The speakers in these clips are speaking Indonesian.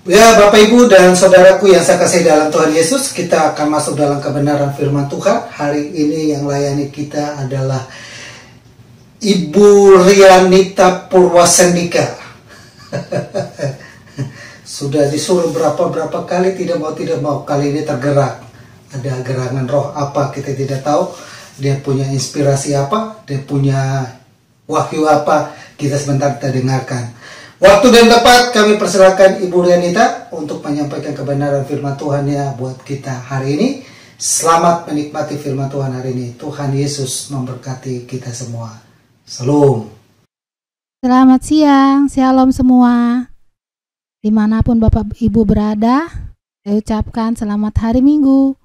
Ya, Bapak Ibu dan saudaraku yang saya kasih dalam Tuhan Yesus, kita akan masuk dalam kebenaran firman Tuhan. Hari ini yang layani kita adalah Ibu Rianita Purwasendika. Sudah disuruh berapa kali, tidak mau, kali ini tergerak. Ada gerangan roh apa kita tidak tahu. Dia punya inspirasi apa, dia punya wahyu apa, kita sebentar kita dengarkan. Waktu dan tepat kami persilakan Ibu Rianita untuk menyampaikan kebenaran firman Tuhan ya buat kita hari ini. Selamat menikmati firman Tuhan hari ini. Tuhan Yesus memberkati kita semua. Shalom. Selamat siang, shalom semua. Dimanapun Bapak Ibu berada, saya ucapkan selamat hari Minggu.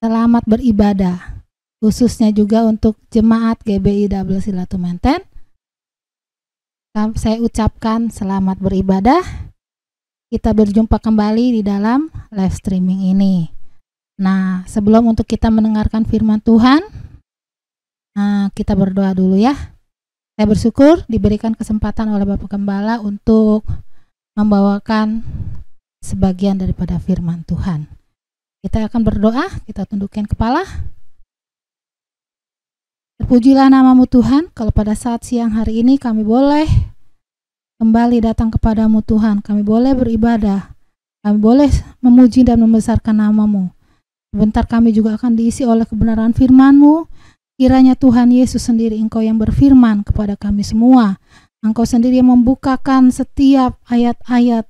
Selamat beribadah. Khususnya juga untuk jemaat GBI Double Silatu Menten. Saya ucapkan selamat beribadah. Kita berjumpa kembali di dalam live streaming ini. Nah, sebelum untuk kita mendengarkan firman Tuhan, kita berdoa dulu ya. Saya bersyukur diberikan kesempatan oleh Bapak Gembala untuk membawakan sebagian daripada firman Tuhan. Kita akan berdoa, kita tundukkan kepala. Terpujilah namamu Tuhan, kalau pada saat siang hari ini kami boleh kembali datang kepadamu Tuhan, kami boleh beribadah, kami boleh memuji dan membesarkan namamu. Sebentar kami juga akan diisi oleh kebenaran firman-Mu. Kiranya Tuhan Yesus sendiri Engkau yang berfirman kepada kami semua. Engkau sendiri yang membukakan setiap ayat-ayat,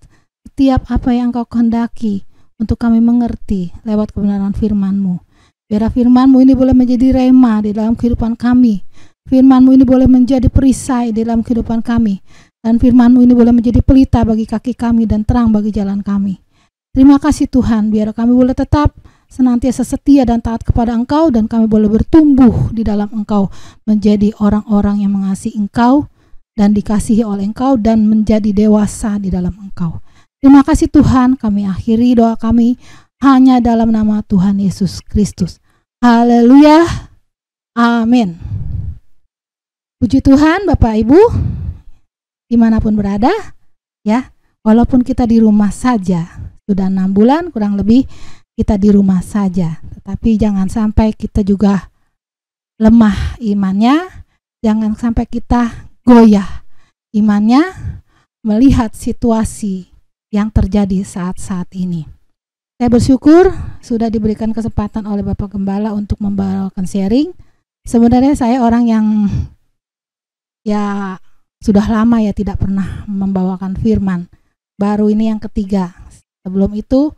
setiap apa yang Engkau kehendaki untuk kami mengerti lewat kebenaran firman-Mu. Biar firman-Mu ini boleh menjadi rema di dalam kehidupan kami. Firman-Mu ini boleh menjadi perisai di dalam kehidupan kami. Dan firman-Mu ini boleh menjadi pelita bagi kaki kami dan terang bagi jalan kami. Terima kasih Tuhan, biar kami boleh tetap senantiasa setia dan taat kepada Engkau. Dan kami boleh bertumbuh di dalam Engkau. Menjadi orang-orang yang mengasihi Engkau dan dikasihi oleh Engkau. Dan menjadi dewasa di dalam Engkau. Terima kasih Tuhan, kami akhiri doa kami hanya dalam nama Tuhan Yesus Kristus. Haleluya. Amin. Puji Tuhan Bapak Ibu, dimanapun berada, ya, walaupun kita di rumah saja, sudah 6 bulan kurang lebih kita di rumah saja. Tetapi jangan sampai kita juga lemah imannya, jangan sampai kita goyah imannya melihat situasi yang terjadi saat-saat ini. Saya bersyukur sudah diberikan kesempatan oleh Bapak Gembala untuk membawakan sharing. Sebenarnya saya orang yang ya sudah lama ya tidak pernah membawakan firman. Baru ini yang ketiga. Sebelum itu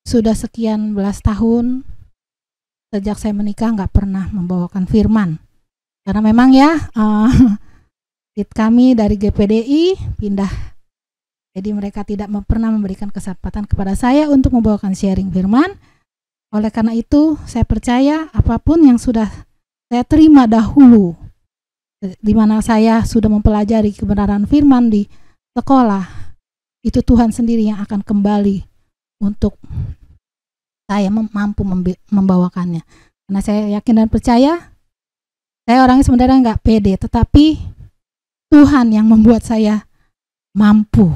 sudah sekian belas tahun sejak saya menikah nggak pernah membawakan firman. Karena memang ya kami dari GPDI pindah. Jadi mereka tidak pernah memberikan kesempatan kepada saya untuk membawakan sharing firman. Oleh karena itu, saya percaya apapun yang sudah saya terima dahulu, di mana saya sudah mempelajari kebenaran firman di sekolah, itu Tuhan sendiri yang akan kembali untuk saya mampu membawakannya. Karena saya yakin dan percaya, saya orangnya sebenarnya nggak pede, tetapi Tuhan yang membuat saya mampu.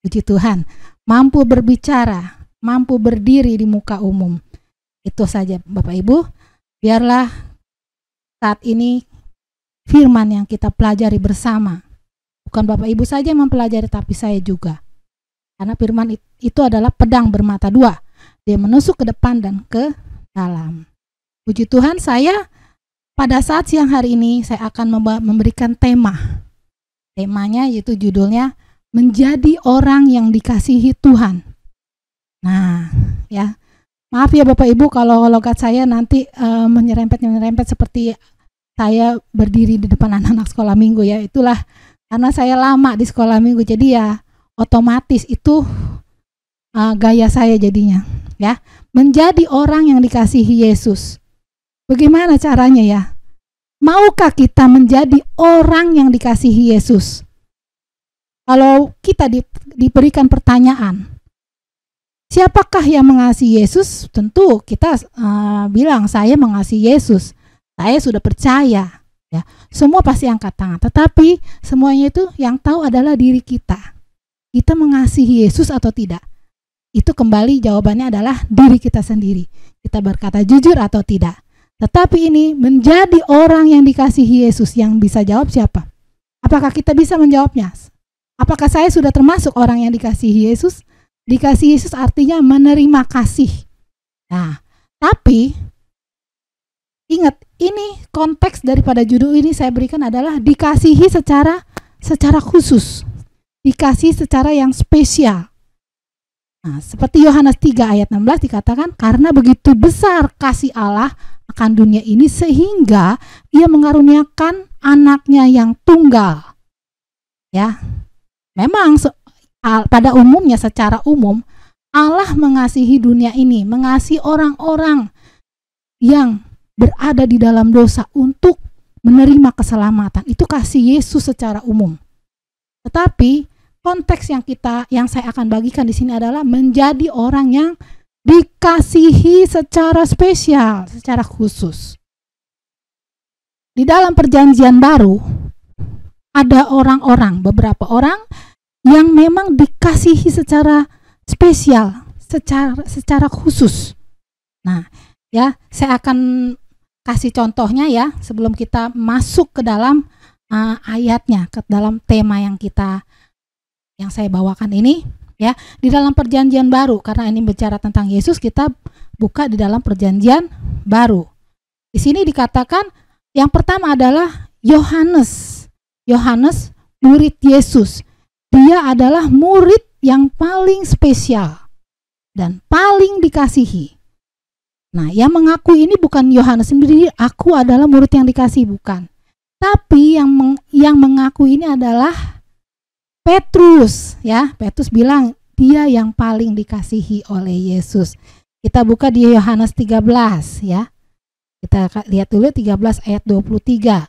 Puji Tuhan, mampu berbicara, mampu berdiri di muka umum. Itu saja Bapak Ibu, biarlah saat ini firman yang kita pelajari bersama. Bukan Bapak Ibu saja yang mempelajari, tapi saya juga. Karena firman itu adalah pedang bermata dua. Dia menusuk ke depan dan ke dalam. Puji Tuhan, saya pada saat siang hari ini saya akan memberikan tema. Temanya yaitu judulnya menjadi orang yang dikasihi Tuhan. Nah, ya, maaf ya Bapak Ibu kalau logat saya nanti menyerempet seperti saya berdiri di depan anak-anak sekolah minggu ya. Itulah karena saya lama di sekolah minggu, jadi ya otomatis itu gaya saya jadinya. Ya, menjadi orang yang dikasihi Yesus. Bagaimana caranya ya? Maukah kita menjadi orang yang dikasihi Yesus? Kalau kita diberikan pertanyaan, siapakah yang mengasihi Yesus? Tentu kita bilang saya mengasihi Yesus. Saya sudah percaya. Ya, semua pasti angkat tangan. Tetapi semuanya itu yang tahu adalah diri kita. Kita mengasihi Yesus atau tidak? Itu kembali jawabannya adalah diri kita sendiri. Kita berkata jujur atau tidak. Tetapi ini menjadi orang yang dikasihi Yesus, yang bisa jawab siapa? Apakah kita bisa menjawabnya? Apakah saya sudah termasuk orang yang dikasihi Yesus? Dikasihi Yesus artinya menerima kasih. Nah, tapi ingat, ini konteks daripada judul ini saya berikan adalah dikasihi secara khusus. Dikasihi secara yang spesial. Nah, seperti Yohanes 3 ayat 16 dikatakan, karena begitu besar kasih Allah akan dunia ini sehingga ia mengaruniakan anaknya yang tunggal. Ya, memang pada umumnya, secara umum Allah mengasihi dunia ini, mengasihi orang-orang yang berada di dalam dosa untuk menerima keselamatan. Itu kasih Yesus secara umum. Tetapi konteks yang saya akan bagikan di sini adalah menjadi orang yang dikasihi secara spesial, secara khusus. Di dalam Perjanjian Baru ada beberapa orang yang memang dikasihi secara spesial, secara khusus. Nah, ya, saya akan kasih contohnya ya sebelum kita masuk ke dalam ayatnya, ke dalam tema yang saya bawakan ini. Ya, di dalam Perjanjian Baru, karena ini bicara tentang Yesus, kita buka di dalam Perjanjian Baru. Di sini dikatakan yang pertama adalah Yohanes, murid Yesus. Dia adalah murid yang paling spesial dan paling dikasihi. Nah, yang mengaku ini bukan Yohanes sendiri, aku adalah murid yang dikasihi, bukan. Tapi yang mengaku ini adalah Petrus, ya. Petrus bilang dia yang paling dikasihi oleh Yesus. Kita buka di Yohanes 13, ya. Kita lihat dulu 13 ayat 23.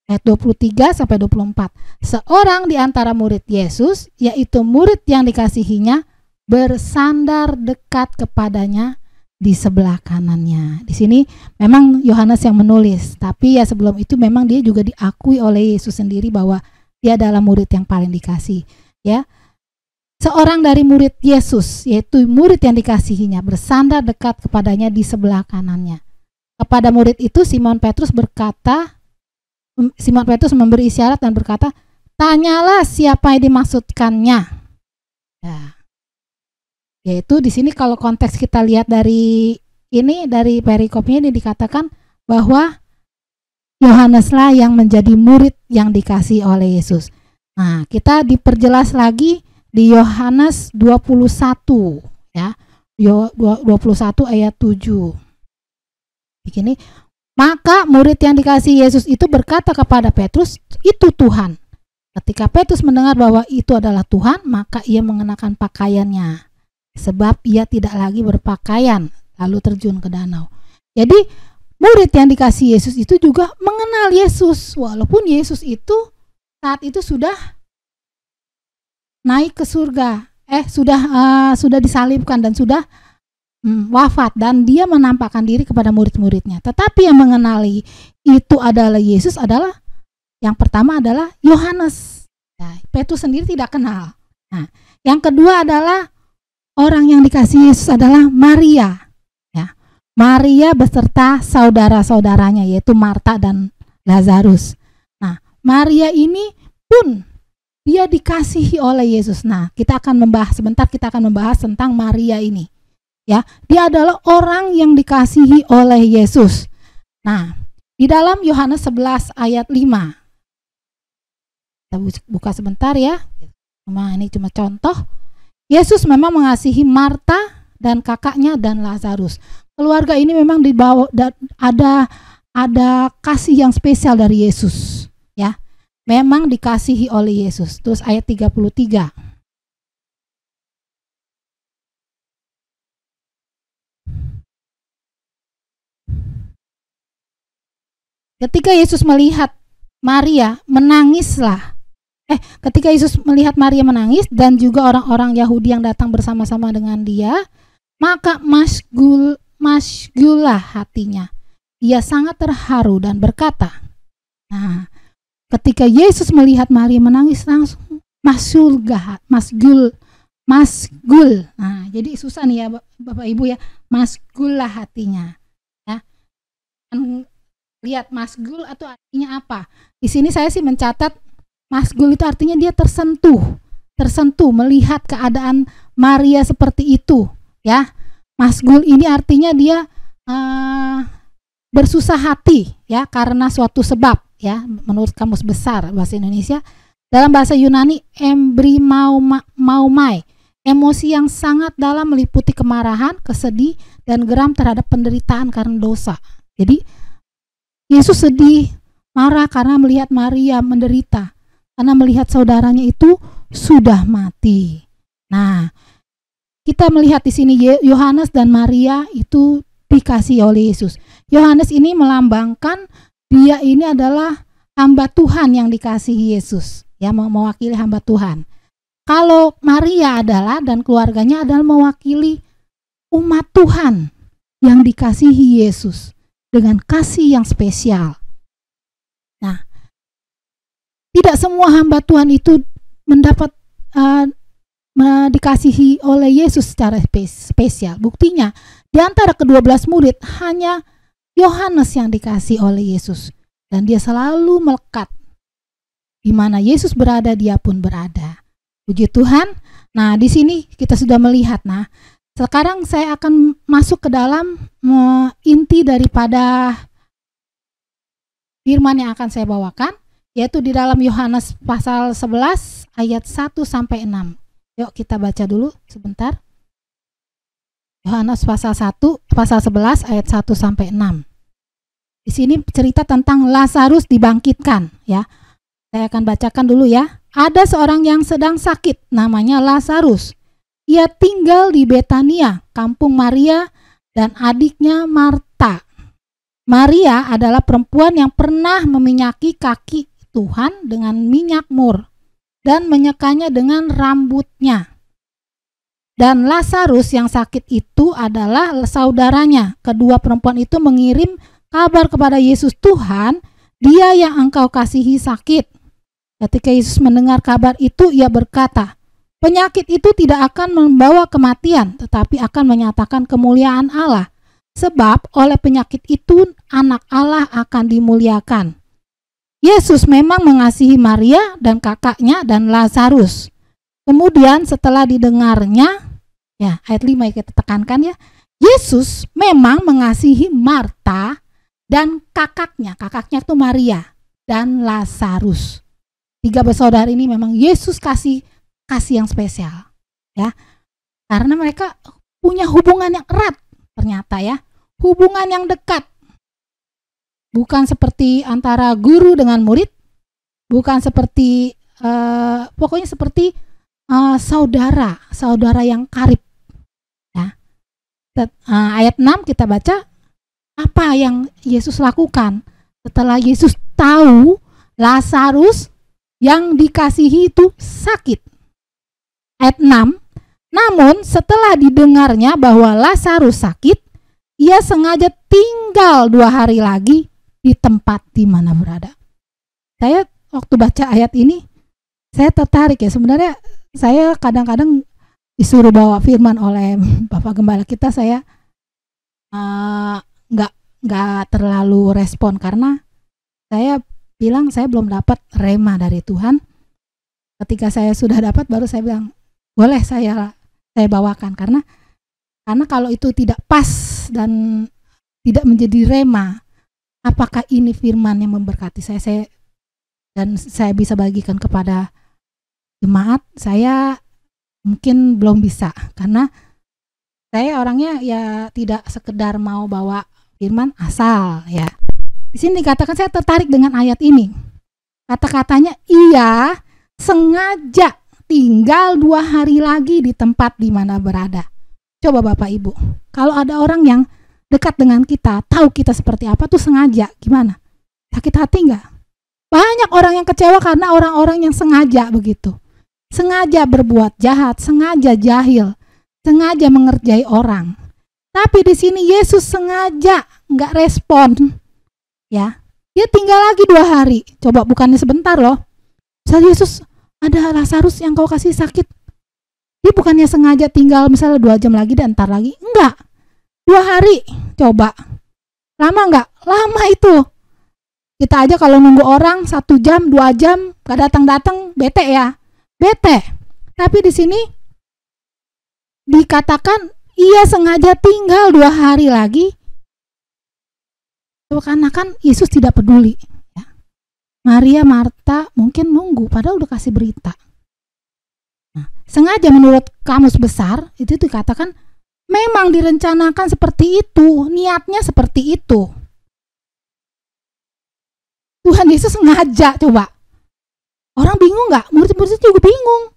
Ayat 23 sampai 24. Seorang di antara murid Yesus, yaitu murid yang dikasihinya, bersandar dekat kepadanya di sebelah kanannya. Di sini memang Yohanes yang menulis, tapi ya sebelum itu memang dia juga diakui oleh Yesus sendiri bahwa dia adalah murid yang paling dikasih, ya. Seorang dari murid Yesus, yaitu murid yang dikasihinya, bersandar dekat kepadanya di sebelah kanannya. Kepada murid itu Simon Petrus memberi isyarat dan berkata, tanyalah siapa yang dimaksudkannya. Ya. Yaitu di sini kalau konteks kita lihat dari perikopnya ini dikatakan bahwa Yohaneslah yang menjadi murid yang dikasihi oleh Yesus. Nah, kita diperjelas lagi di Yohanes 21, ya. 21 ayat 7. Begini, maka murid yang dikasihi Yesus itu berkata kepada Petrus, itu Tuhan. Ketika Petrus mendengar bahwa itu adalah Tuhan, maka ia mengenakan pakaiannya, sebab ia tidak lagi berpakaian, lalu terjun ke danau. Jadi murid yang dikasihi Yesus itu juga mengenal Yesus, walaupun Yesus itu saat itu sudah naik ke surga, sudah disalibkan dan sudah wafat, dan dia menampakkan diri kepada murid-muridnya. Tetapi yang mengenali itu adalah Yesus adalah yang pertama adalah Yohanes. Nah, Petrus sendiri tidak kenal. Nah, yang kedua adalah orang yang dikasihi Yesus adalah Maria, ya. Maria beserta saudara-saudaranya, yaitu Marta dan Lazarus. Nah, Maria ini pun dia dikasihi oleh Yesus. Nah, kita akan membahas tentang Maria ini, ya. Dia adalah orang yang dikasihi oleh Yesus. Nah, di dalam Yohanes 11 ayat 5, kita buka sebentar ya. Ini cuma contoh. Yesus memang mengasihi Marta dan kakaknya dan Lazarus. Keluarga ini memang dibawa ada kasih yang spesial dari Yesus, ya. Memang dikasihi oleh Yesus. Terus ayat 33. Ketika Yesus melihat Maria, menangislah. Ketika Yesus melihat Maria menangis dan juga orang-orang Yahudi yang datang bersama-sama dengan dia, maka masgullah hatinya. Ia sangat terharu dan berkata, nah, Ketika Yesus melihat Maria menangis, langsung masgul. Nah, jadi susah nih ya Bapak Ibu ya, masgul lah hatinya. Ya. Lihat masgul atau artinya apa? Di sini saya sih mencatat masgul itu artinya dia tersentuh melihat keadaan Maria seperti itu, ya. Masgul ini artinya dia bersusah hati, ya, karena suatu sebab, ya, menurut Kamus Besar Bahasa Indonesia. Dalam bahasa Yunani, embrimauomai, emosi yang sangat dalam meliputi kemarahan, kesedih, dan geram terhadap penderitaan karena dosa. Jadi Yesus sedih, marah karena melihat Maria menderita, karena melihat saudaranya itu sudah mati. Nah, kita melihat di sini Yohanes dan Maria itu dikasihi oleh Yesus. Yohanes ini melambangkan dia ini adalah hamba Tuhan yang dikasihi Yesus, ya, mewakili hamba Tuhan. Kalau Maria adalah dan keluarganya adalah mewakili umat Tuhan yang dikasihi Yesus dengan kasih yang spesial. Nah, tidak semua hamba Tuhan itu mendapat dikasihi oleh Yesus secara spesial. Buktinya, di antara ke-12 murid hanya Yohanes yang dikasihi oleh Yesus, dan dia selalu melekat di mana Yesus berada, dia pun berada. Puji Tuhan. Nah, di sini kita sudah melihat. Nah, sekarang saya akan masuk ke dalam inti daripada firman yang akan saya bawakan, yaitu di dalam Yohanes pasal 11 ayat 1 sampai 6. Yuk kita baca dulu sebentar. Yohanes pasal 11 ayat 1 sampai 6. Di sini cerita tentang Lazarus dibangkitkan, ya. Saya akan bacakan dulu ya. Ada seorang yang sedang sakit, namanya Lazarus. Ia tinggal di Betania, kampung Maria dan adiknya Marta. Maria adalah perempuan yang pernah meminyaki kaki Tuhan dengan minyak mur dan menyekanya dengan rambutnya. Dan Lazarus yang sakit itu adalah saudaranya. Kedua perempuan itu mengirim kabar kepada Yesus, Tuhan, dia yang engkau kasihi sakit. Ketika Yesus mendengar kabar itu, ia berkata, penyakit itu tidak akan membawa kematian, tetapi akan menyatakan kemuliaan Allah. Sebab oleh penyakit itu anak Allah akan dimuliakan. Yesus memang mengasihi Maria dan kakaknya dan Lazarus. Kemudian setelah didengarnya, ya ayat 5 kita tekankan ya, Yesus memang mengasihi Marta dan kakaknya itu Maria dan Lazarus. 3 bersaudara ini memang Yesus kasih yang spesial, ya, karena mereka punya hubungan yang erat ternyata, ya, hubungan yang dekat, bukan seperti antara guru dengan murid, bukan seperti pokoknya seperti saudara yang karib, ya. Ayat 6 kita baca apa yang Yesus lakukan setelah Yesus tahu Lazarus yang dikasihi itu sakit. Ayat 6, namun setelah didengarnya bahwa Lazarus sakit, ia sengaja tinggal 2 hari lagi di tempat di mana berada. Saya waktu baca ayat ini, saya tertarik ya. Sebenarnya saya kadang-kadang disuruh bawa firman oleh Bapak Gembala kita, saya nggak terlalu respon karena saya bilang saya belum dapat rema dari Tuhan. Ketika saya sudah dapat, baru saya bilang boleh saya bawakan, karena kalau itu tidak pas dan tidak menjadi rema, apakah ini firman yang memberkati saya dan saya bisa bagikan kepada jemaat, saya mungkin belum bisa, karena saya orangnya ya tidak sekedar mau bawa firman asal, ya. Di sini dikatakan, saya tertarik dengan ayat ini. Kata-katanya, ia sengaja tinggal 2 hari lagi di tempat di mana berada. Coba Bapak Ibu, kalau ada orang yang dekat dengan kita, tahu kita seperti apa, tuh sengaja, gimana? Sakit hati nggak? Banyak orang yang kecewa karena orang-orang yang sengaja begitu. Sengaja berbuat jahat, sengaja jahil, sengaja mengerjai orang. Tapi di sini Yesus sengaja nggak respon, ya. Dia tinggal lagi 2 hari. Coba, bukannya sebentar loh. Misalnya Yesus, ada Lazarus yang kau kasih sakit. Dia bukannya sengaja tinggal misalnya 2 jam lagi dan ntar lagi. Enggak. 2 hari. Coba. Lama enggak? Lama itu. Kita aja kalau nunggu orang 1 jam, 2 jam, gak datang-datang, bete ya. Bete. Tapi di sini dikatakan ia sengaja tinggal 2 hari lagi. Karena kan Yesus tidak peduli. Ya. Maria, Marta mungkin nunggu, padahal udah kasih berita. Nah, sengaja menurut kamus besar itu dikatakan memang direncanakan seperti itu, niatnya seperti itu. Tuhan Yesus sengaja, coba. Orang bingung nggak? Murid-murid juga bingung.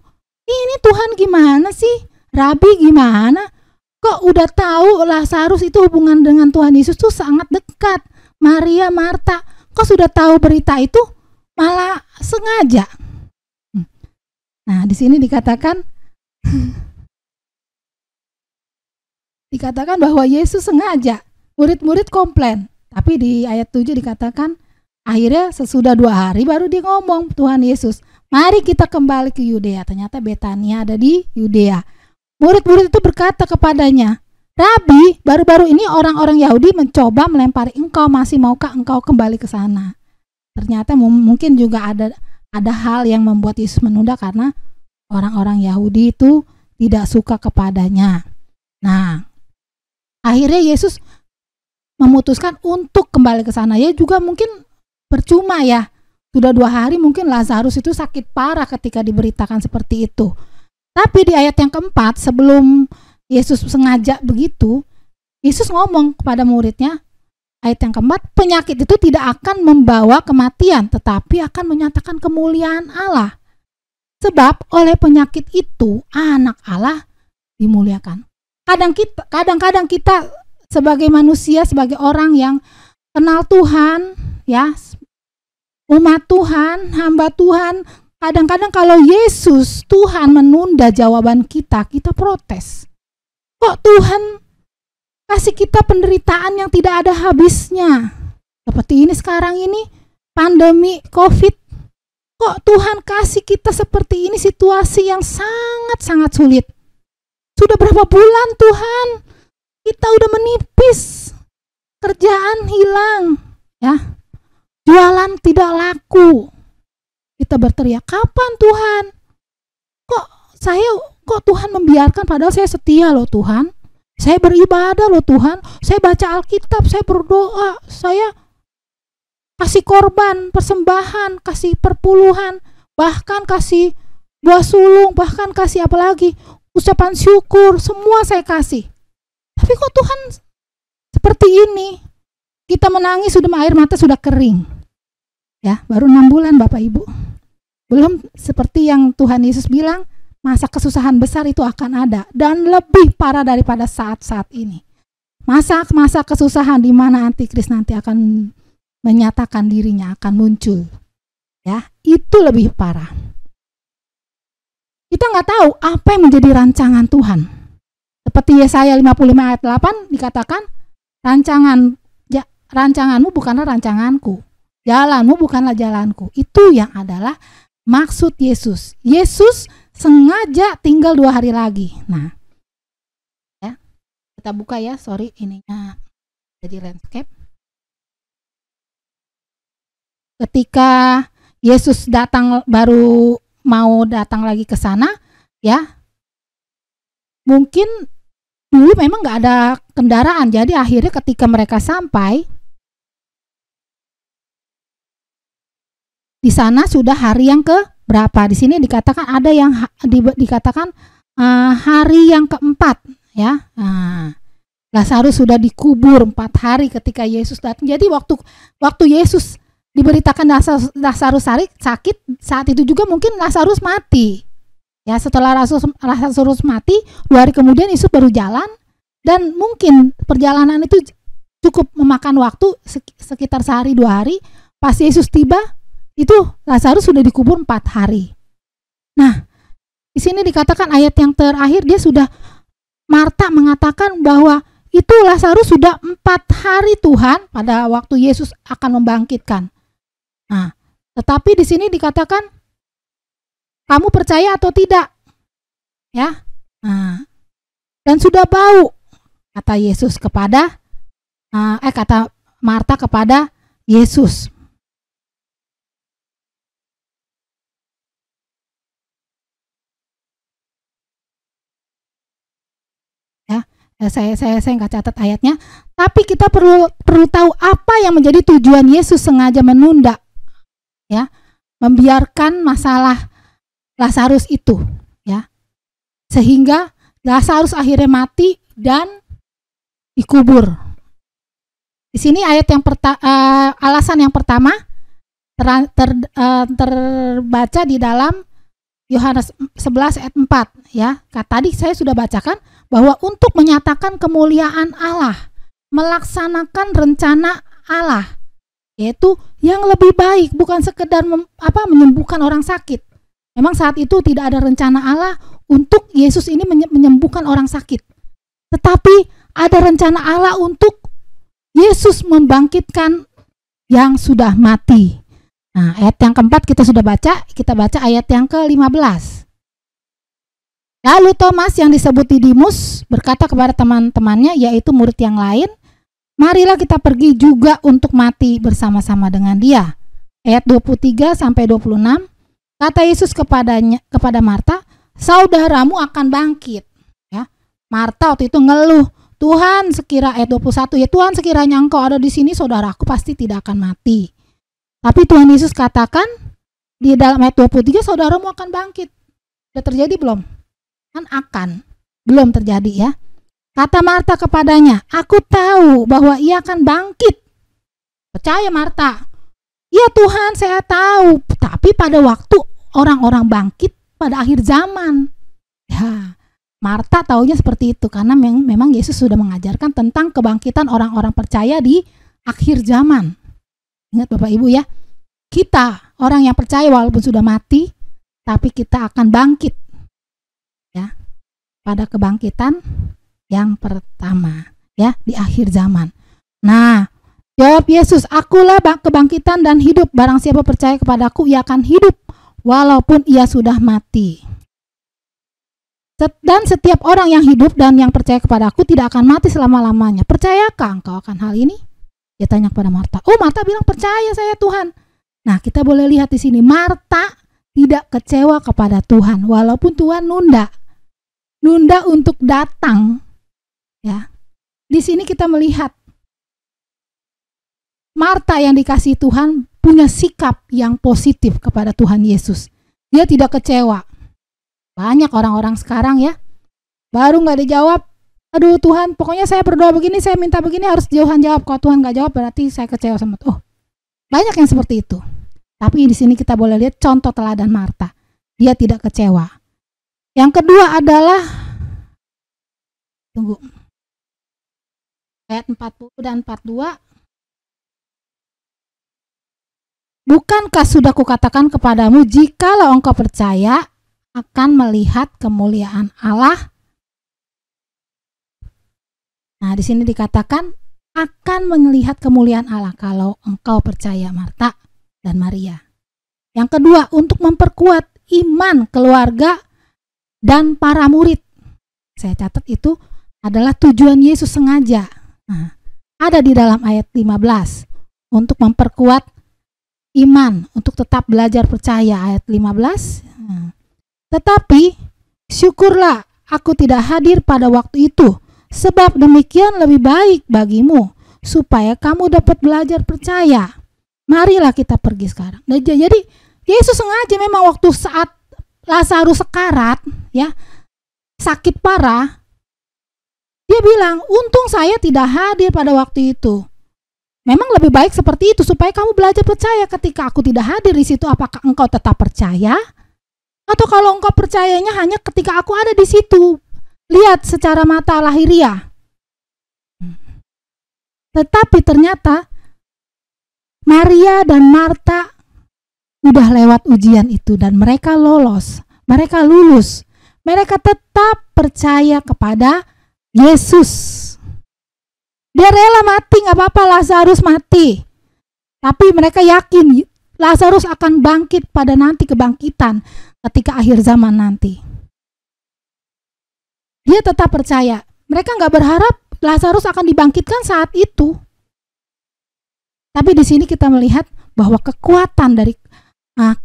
Ini Tuhan gimana sih? Rabi gimana? Kok udah tahu Lazarus itu hubungan dengan Tuhan Yesus tuh sangat dekat. Maria, Marta, kok sudah tahu berita itu malah sengaja. Nah, di sini dikatakan bahwa Yesus sengaja. Murid-murid komplain. Tapi di ayat 7 dikatakan akhirnya sesudah 2 hari baru dia ngomong, Tuhan Yesus, mari kita kembali ke Yudea. Ternyata Betania ada di Yudea. Murid-murid itu berkata kepadanya, Rabi, baru-baru ini orang-orang Yahudi mencoba melempari engkau, masih maukah engkau kembali ke sana? Ternyata mungkin juga ada hal yang membuat Yesus menunda karena orang-orang Yahudi itu tidak suka kepadanya. Nah, akhirnya Yesus memutuskan untuk kembali ke sana. Ya juga mungkin percuma ya. Sudah 2 hari mungkin Lazarus itu sakit parah ketika diberitakan seperti itu. Tapi di ayat yang keempat, sebelum Yesus sengaja begitu, Yesus ngomong kepada muridnya, ayat yang keempat, penyakit itu tidak akan membawa kematian, tetapi akan menyatakan kemuliaan Allah. Sebab oleh penyakit itu anak Allah dimuliakan. Kadang-kadang kita sebagai manusia, sebagai orang yang kenal Tuhan, ya, umat Tuhan, hamba Tuhan, kadang-kadang kalau Yesus, Tuhan menunda jawaban kita, kita protes. Kok Tuhan kasih kita penderitaan yang tidak ada habisnya? Seperti ini sekarang ini, pandemi COVID. Kok Tuhan kasih kita seperti ini, situasi yang sangat-sangat sulit? Sudah berapa bulan Tuhan? Kita udah menipis. Kerjaan hilang, ya. Jualan tidak laku. Kita berteriak, kapan Tuhan? Kok Tuhan membiarkan, padahal saya setia loh Tuhan. Saya beribadah loh Tuhan. Saya baca Alkitab, saya berdoa, saya kasih korban, persembahan, kasih perpuluhan, bahkan kasih buah sulung, bahkan kasih apa lagi? Ucapan syukur, semua saya kasih. Tapi kok Tuhan seperti ini? Kita menangis, sudah air mata sudah kering. Ya, baru 6 bulan Bapak Ibu. Belum seperti yang Tuhan Yesus bilang, masa kesusahan besar itu akan ada dan lebih parah daripada saat-saat ini. Masa kesusahan di mana antikris nanti akan menyatakan dirinya, akan muncul. Ya, itu lebih parah. Kita nggak tahu apa yang menjadi rancangan Tuhan. Seperti Yesaya 55 ayat 8 dikatakan, rancanganmu bukanlah rancanganku, jalanmu bukanlah jalanku. Itu yang adalah maksud Yesus. Yesus sengaja tinggal 2 hari lagi. Nah, ya, kita buka ya, sorry ininya jadi landscape. Ketika Yesus baru mau datang lagi ke sana, ya, mungkin dulu memang nggak ada kendaraan. Jadi akhirnya ketika mereka sampai di sana sudah hari yang berapa? Di sini dikatakan ada yang dikatakan hari yang keempat, ya. Nah, Lazarus sudah dikubur 4 hari ketika Yesus datang. Jadi waktu Yesus diberitakan Lazarus sakit, saat itu juga mungkin Lazarus mati. Ya, setelah Lazarus mati, 2 hari kemudian Yesus baru jalan, dan mungkin perjalanan itu cukup memakan waktu sekitar sehari 2 hari. Pas Yesus tiba, itu Lazarus sudah dikubur 4 hari. Nah, di sini dikatakan ayat yang terakhir, dia sudah, Marta mengatakan bahwa Itu Lazarus sudah 4 hari Tuhan pada waktu Yesus akan membangkitkan. Nah, tetapi di sini dikatakan, kamu percaya atau tidak? Ya. Nah, dan sudah bau, kata Yesus kepada kata Marta kepada Yesus. Ya, saya nggak catat ayatnya, tapi kita perlu tahu apa yang menjadi tujuan Yesus sengaja menunda, ya, membiarkan masalah Lazarus itu, ya, sehingga Lazarus akhirnya mati dan dikubur. Di sini ayat yang alasan yang pertama terbaca di dalam Yohanes 11 ayat 4, ya. Tadi saya sudah bacakan bahwa untuk menyatakan kemuliaan Allah, melaksanakan rencana Allah, yaitu yang lebih baik, bukan sekedar menyembuhkan orang sakit. Memang saat itu tidak ada rencana Allah untuk Yesus ini menyembuhkan orang sakit. Tetapi ada rencana Allah untuk Yesus membangkitkan yang sudah mati. Nah, ayat yang keempat kita sudah baca, kita baca ayat yang ke-15. Lalu Thomas yang disebut Didimus berkata kepada teman-temannya, yaitu murid yang lain, marilah kita pergi juga untuk mati bersama-sama dengan dia. Ayat 23 sampai 26. Kata Yesus kepada Marta, saudaramu akan bangkit. Ya. Marta waktu itu ngeluh, Tuhan ayat 21, ya Tuhan sekiranya engkau ada di sini, saudaraku pasti tidak akan mati. Tapi Tuhan Yesus katakan di dalam ayat 23, saudaramu akan bangkit. Sudah terjadi belum? Kan akan, belum terjadi, ya. Kata Marta kepadanya, aku tahu bahwa ia akan bangkit. Percaya Marta? Ya Tuhan, saya tahu, tapi pada waktu orang-orang bangkit pada akhir zaman. Ya, Marta taunya seperti itu karena memang Yesus sudah mengajarkan tentang kebangkitan orang-orang percaya di akhir zaman. Ingat Bapak Ibu, ya, kita orang yang percaya walaupun sudah mati, tapi kita akan bangkit, ya, pada kebangkitan yang pertama, ya, di akhir zaman. Nah, jawab Yesus, akulah kebangkitan dan hidup. Barang siapa percaya kepadaku, ia akan hidup walaupun ia sudah mati. Dan setiap orang yang hidup dan yang percaya kepadaku tidak akan mati selama-lamanya. Percayakah engkau akan hal ini? Dia tanya kepada Marta. Oh, Marta bilang, percaya saya Tuhan. Nah, kita boleh lihat di sini, Marta tidak kecewa kepada Tuhan walaupun Tuhan nunda untuk datang. Ya, di sini kita melihat Marta yang dikasihi Tuhan punya sikap yang positif kepada Tuhan Yesus. Dia tidak kecewa. Banyak orang-orang sekarang, ya, baru nggak dijawab, aduh Tuhan, pokoknya saya berdoa begini, saya minta begini, harus Tuhan jawab. Kalau Tuhan nggak jawab berarti saya kecewa sama Tuhan. Oh, banyak yang seperti itu. Tapi di sini kita boleh lihat contoh teladan Marta. Dia tidak kecewa. Yang kedua adalah, tunggu, ayat 40 dan 42. Bukankah sudah kukatakan kepadamu, jikalau engkau percaya akan melihat kemuliaan Allah. Nah, di sini dikatakan akan melihat kemuliaan Allah kalau engkau percaya, Marta dan Maria. Yang kedua, untuk memperkuat iman keluarga dan para murid. Saya catat itu adalah tujuan Yesus sengaja. Nah, ada di dalam ayat 15. Untuk memperkuat iman, untuk tetap belajar percaya, ayat 15. Tetapi syukurlah aku tidak hadir pada waktu itu, sebab demikian lebih baik bagimu, supaya kamu dapat belajar percaya. Marilah kita pergi sekarang. Nah, jadi Yesus sengaja memang waktu saat Lazarus sekarat, ya, sakit parah, dia bilang, untung saya tidak hadir pada waktu itu. Memang lebih baik seperti itu supaya kamu belajar percaya. Ketika aku tidak hadir di situ, apakah engkau tetap percaya? Atau kalau engkau percayanya hanya ketika aku ada di situ, lihat secara mata lahiriah. Tetapi ternyata Maria dan Marta udah lewat ujian itu dan mereka lolos, mereka lulus, mereka tetap percaya kepada Yesus. Dia rela mati, gak apa-apa Lazarus mati. Tapi mereka yakin Lazarus akan bangkit pada nanti kebangkitan ketika akhir zaman nanti. Dia tetap percaya. Mereka gak berharap Lazarus akan dibangkitkan saat itu. Tapi di sini kita melihat bahwa kekuatan dari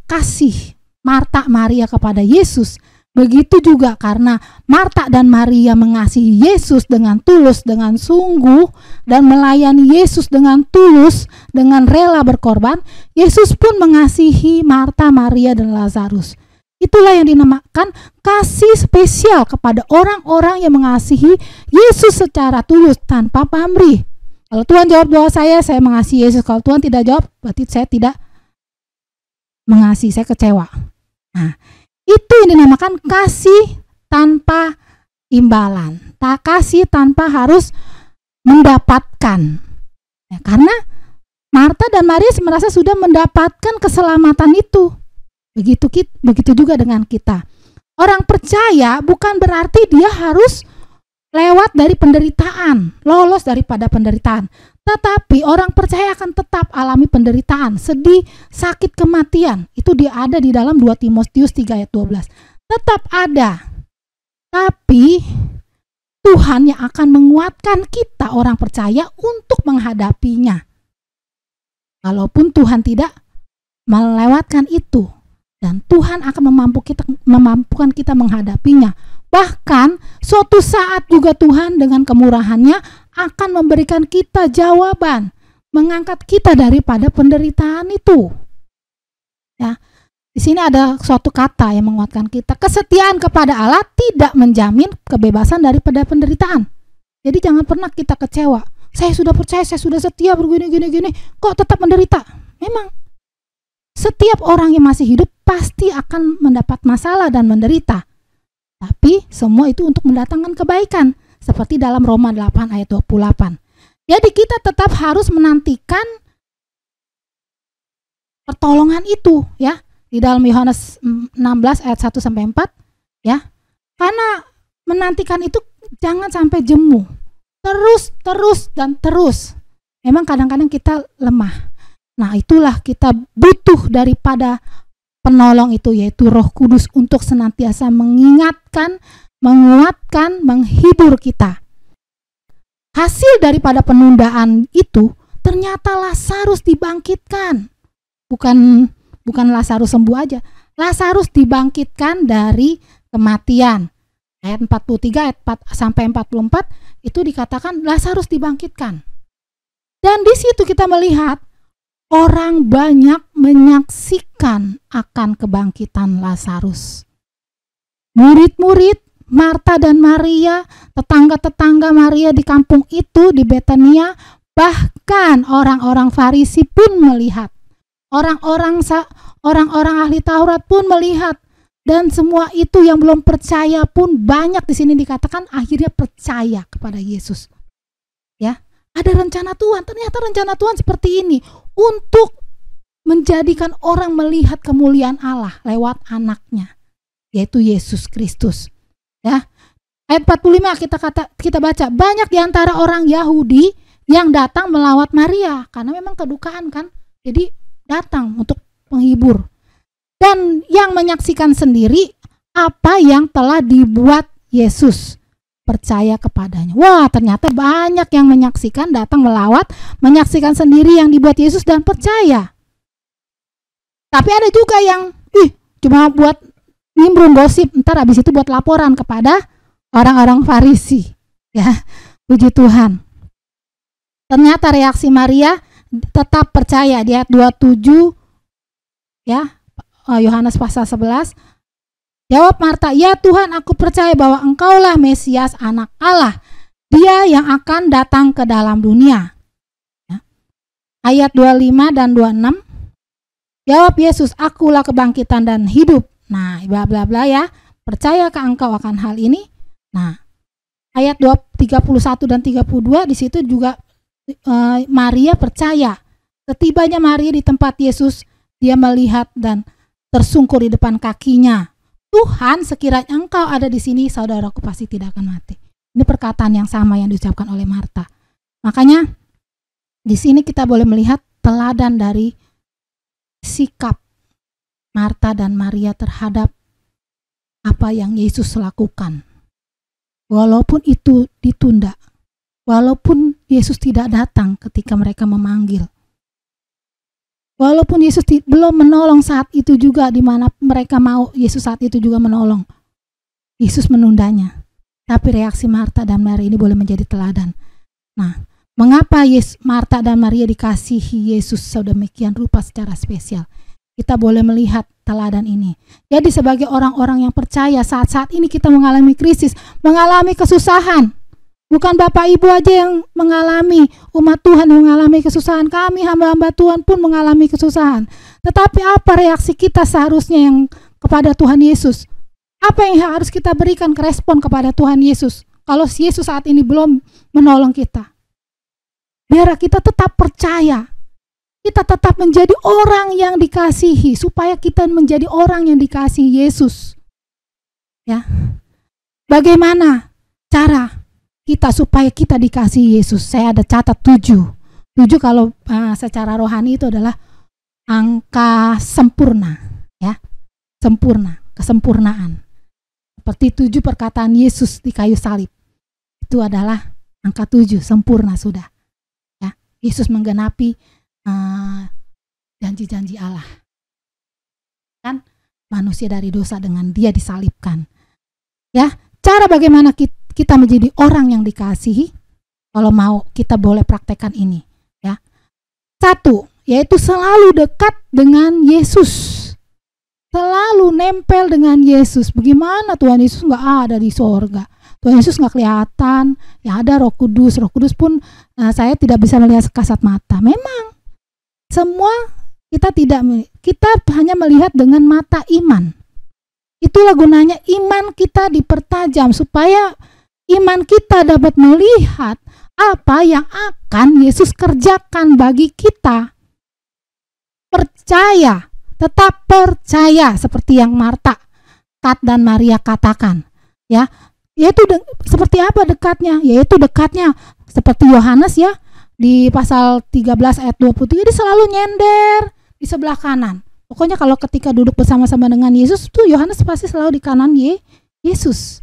kasih Marta Maria kepada Yesus, begitu juga karena Marta dan Maria mengasihi Yesus dengan tulus, dengan sungguh, dan melayani Yesus dengan tulus, dengan rela berkorban, Yesus pun mengasihi Marta, Maria, dan Lazarus. Itulah yang dinamakan kasih spesial kepada orang-orang yang mengasihi Yesus secara tulus tanpa pamrih. Kalau Tuhan jawab doa saya mengasihi Yesus. Kalau Tuhan tidak jawab, berarti saya tidak mengasihi, saya kecewa. Nah, itu yang dinamakan kasih tanpa imbalan, kasih tanpa harus mendapatkan. Ya, karena Marta dan Maria merasa sudah mendapatkan keselamatan itu. Begitu juga dengan kita. Orang percaya bukan berarti dia harus lewat dari penderitaan, lolos daripada penderitaan. Tetapi orang percaya akan tetap alami penderitaan, sedih, sakit, kematian. Itu dia ada di dalam 2 Timotius 3 ayat 12. Tetap ada. Tapi Tuhan yang akan menguatkan kita orang percaya untuk menghadapinya. Walaupun Tuhan tidak melewatkan itu. Dan Tuhan akan memampukan kita menghadapinya. Bahkan suatu saat juga Tuhan dengan kemurahannya akan memberikan kita jawaban, mengangkat kita daripada penderitaan itu. Ya, di sini ada suatu kata yang menguatkan kita. Kesetiaan kepada Allah tidak menjamin kebebasan daripada penderitaan. Jadi jangan pernah kita kecewa. Saya sudah percaya, saya sudah setia begini, kok tetap menderita? Memang setiap orang yang masih hidup pasti akan mendapat masalah dan menderita. Tapi semua itu untuk mendatangkan kebaikan. Seperti dalam Roma 8 ayat 28. Jadi kita tetap harus menantikan pertolongan itu, ya. Di dalam Yohanes 16 ayat 1 sampai 4, ya. Karena menantikan itu jangan sampai jemu. Terus dan terus. Memang kadang-kadang kita lemah. Nah, itulah kita butuh daripada penolong itu, yaitu Roh Kudus, untuk senantiasa mengingatkan, menguatkan, menghibur kita. Hasil daripada penundaan itu, ternyata Lazarus dibangkitkan. Bukan Lazarus sembuh aja. Lazarus dibangkitkan dari kematian. Ayat 43 ayat 4 sampai 44 itu dikatakan Lazarus dibangkitkan. Dan di situ kita melihat orang banyak menyaksikan akan kebangkitan Lazarus. Murid-murid Marta dan Maria, tetangga-tetangga Maria di kampung itu, di Betania, bahkan orang-orang Farisi pun melihat. Orang-orang ahli Taurat pun melihat. Dan semua itu yang belum percaya pun banyak di sini dikatakan akhirnya percaya kepada Yesus. Ya. Ada rencana Tuhan, ternyata rencana Tuhan seperti ini, untuk menjadikan orang melihat kemuliaan Allah lewat anaknya, yaitu Yesus Kristus. Ya. Ayat 45 kita baca, banyak di antara orang Yahudi yang datang melawat Maria, karena memang kedukaan kan, jadi datang untuk menghibur. Dan yang menyaksikan sendiri apa yang telah dibuat Yesus, percaya kepadanya. Wah, ternyata banyak yang menyaksikan, datang melawat, menyaksikan sendiri yang dibuat Yesus dan percaya. Tapi ada juga yang cuma buat nimbrung gosip, ntar habis itu buat laporan kepada orang-orang Farisi. Ya, puji Tuhan. Ternyata reaksi Maria tetap percaya. Di ayat 27 ya, Yohanes pasal 11. Jawab Marta, "Ya Tuhan, aku percaya bahwa Engkaulah Mesias, anak Allah, Dia yang akan datang ke dalam dunia." Ya. Ayat 25 dan 26. Jawab Yesus, "Akulah kebangkitan dan hidup." Nah, bla bla bla ya. Percayakah engkau akan hal ini? Nah, ayat 31 dan 32 di situ juga Maria percaya. Setibanya Maria di tempat Yesus, dia melihat dan tersungkur di depan kakinya. "Tuhan, sekiranya engkau ada di sini, saudaraku pasti tidak akan mati." Ini perkataan yang sama yang diucapkan oleh Marta. Makanya di sini kita boleh melihat teladan dari sikap Marta dan Maria terhadap apa yang Yesus lakukan. Walaupun itu ditunda, walaupun Yesus tidak datang ketika mereka memanggil, walaupun Yesus belum menolong saat itu juga, di mana mereka mau Yesus saat itu juga menolong, Yesus menundanya. Tapi reaksi Marta dan Maria ini boleh menjadi teladan. Nah, mengapa Marta dan Maria dikasihi Yesus sedemikian rupa secara spesial? Kita boleh melihat teladan ini. Jadi sebagai orang-orang yang percaya, saat-saat ini kita mengalami krisis, mengalami kesusahan. Bukan Bapak Ibu aja yang mengalami, umat Tuhan yang mengalami kesusahan. Kami hamba-hamba Tuhan pun mengalami kesusahan. Tetapi apa reaksi kita seharusnya yang kepada Tuhan Yesus? Apa yang harus kita berikan respon kepada Tuhan Yesus? Kalau Yesus saat ini belum menolong kita. Biar kita tetap percaya. Kita tetap menjadi orang yang dikasihi, supaya kita menjadi orang yang dikasihi Yesus. Ya. Bagaimana cara kita supaya kita dikasihi Yesus? Saya ada catat 7. 7 kalau secara rohani itu adalah angka sempurna, ya. Sempurna, kesempurnaan. Seperti 7 perkataan Yesus di kayu salib. Itu adalah angka 7, sempurna sudah. Ya. Yesus menggenapi janji-janji Allah. Kan manusia dari dosa dengan dia disalibkan. Ya, cara bagaimana kita menjadi orang yang dikasihi, kalau mau kita boleh praktekkan ini, ya. 1, yaitu selalu dekat dengan Yesus. Selalu nempel dengan Yesus. Bagaimana Tuhan Yesus nggak ada di sorga? Tuhan Yesus nggak kelihatan. Ya ada Roh Kudus. Roh Kudus pun saya tidak bisa melihat kasat mata. Memang semua kita hanya melihat dengan mata iman. Itulah gunanya iman kita dipertajam, supaya iman kita dapat melihat apa yang akan Yesus kerjakan bagi kita. Percaya, tetap percaya seperti yang Marta dan Maria katakan, ya. Yaitu seperti apa dekatnya? Yaitu dekatnya seperti Yohanes, ya. Di pasal 13 ayat 23 dia selalu nyender di sebelah kanan. Pokoknya kalau ketika duduk bersama-sama dengan Yesus tuh Yohanes pasti selalu di kanan Yesus.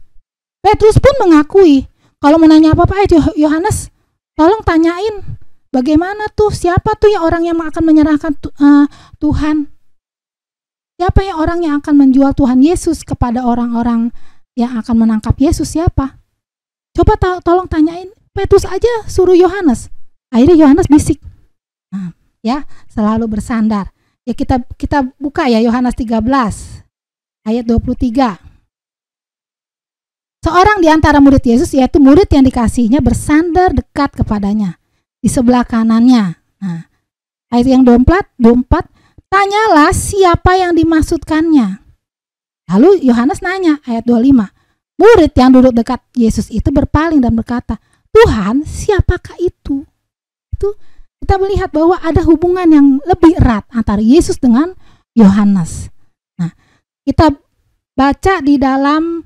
Petrus pun mengakui, kalau mau nanya apa-apa, Yohanes tolong tanyain bagaimana tuh, siapa tuh yang orang yang akan menyerahkan Tuhan? Siapa yang orang yang akan menjual Tuhan Yesus kepada orang-orang yang akan menangkap Yesus, siapa? Coba tolong tanyain. Petrus aja suruh Yohanes. Akhirnya Yohanes bisik. Nah, ya, selalu bersandar. Ya kita buka ya Yohanes 13 ayat 23. Seorang di antara murid Yesus, yaitu murid yang dikasihinya, bersandar dekat kepadanya di sebelah kanannya. Nah, ayat yang 24, tanyalah siapa yang dimaksudkannya. Lalu Yohanes nanya, ayat 25. Murid yang duduk dekat Yesus itu berpaling dan berkata, Tuhan, siapakah itu? Itu kita melihat bahwa ada hubungan yang lebih erat antara Yesus dengan Yohanes. Nah, kita baca di dalam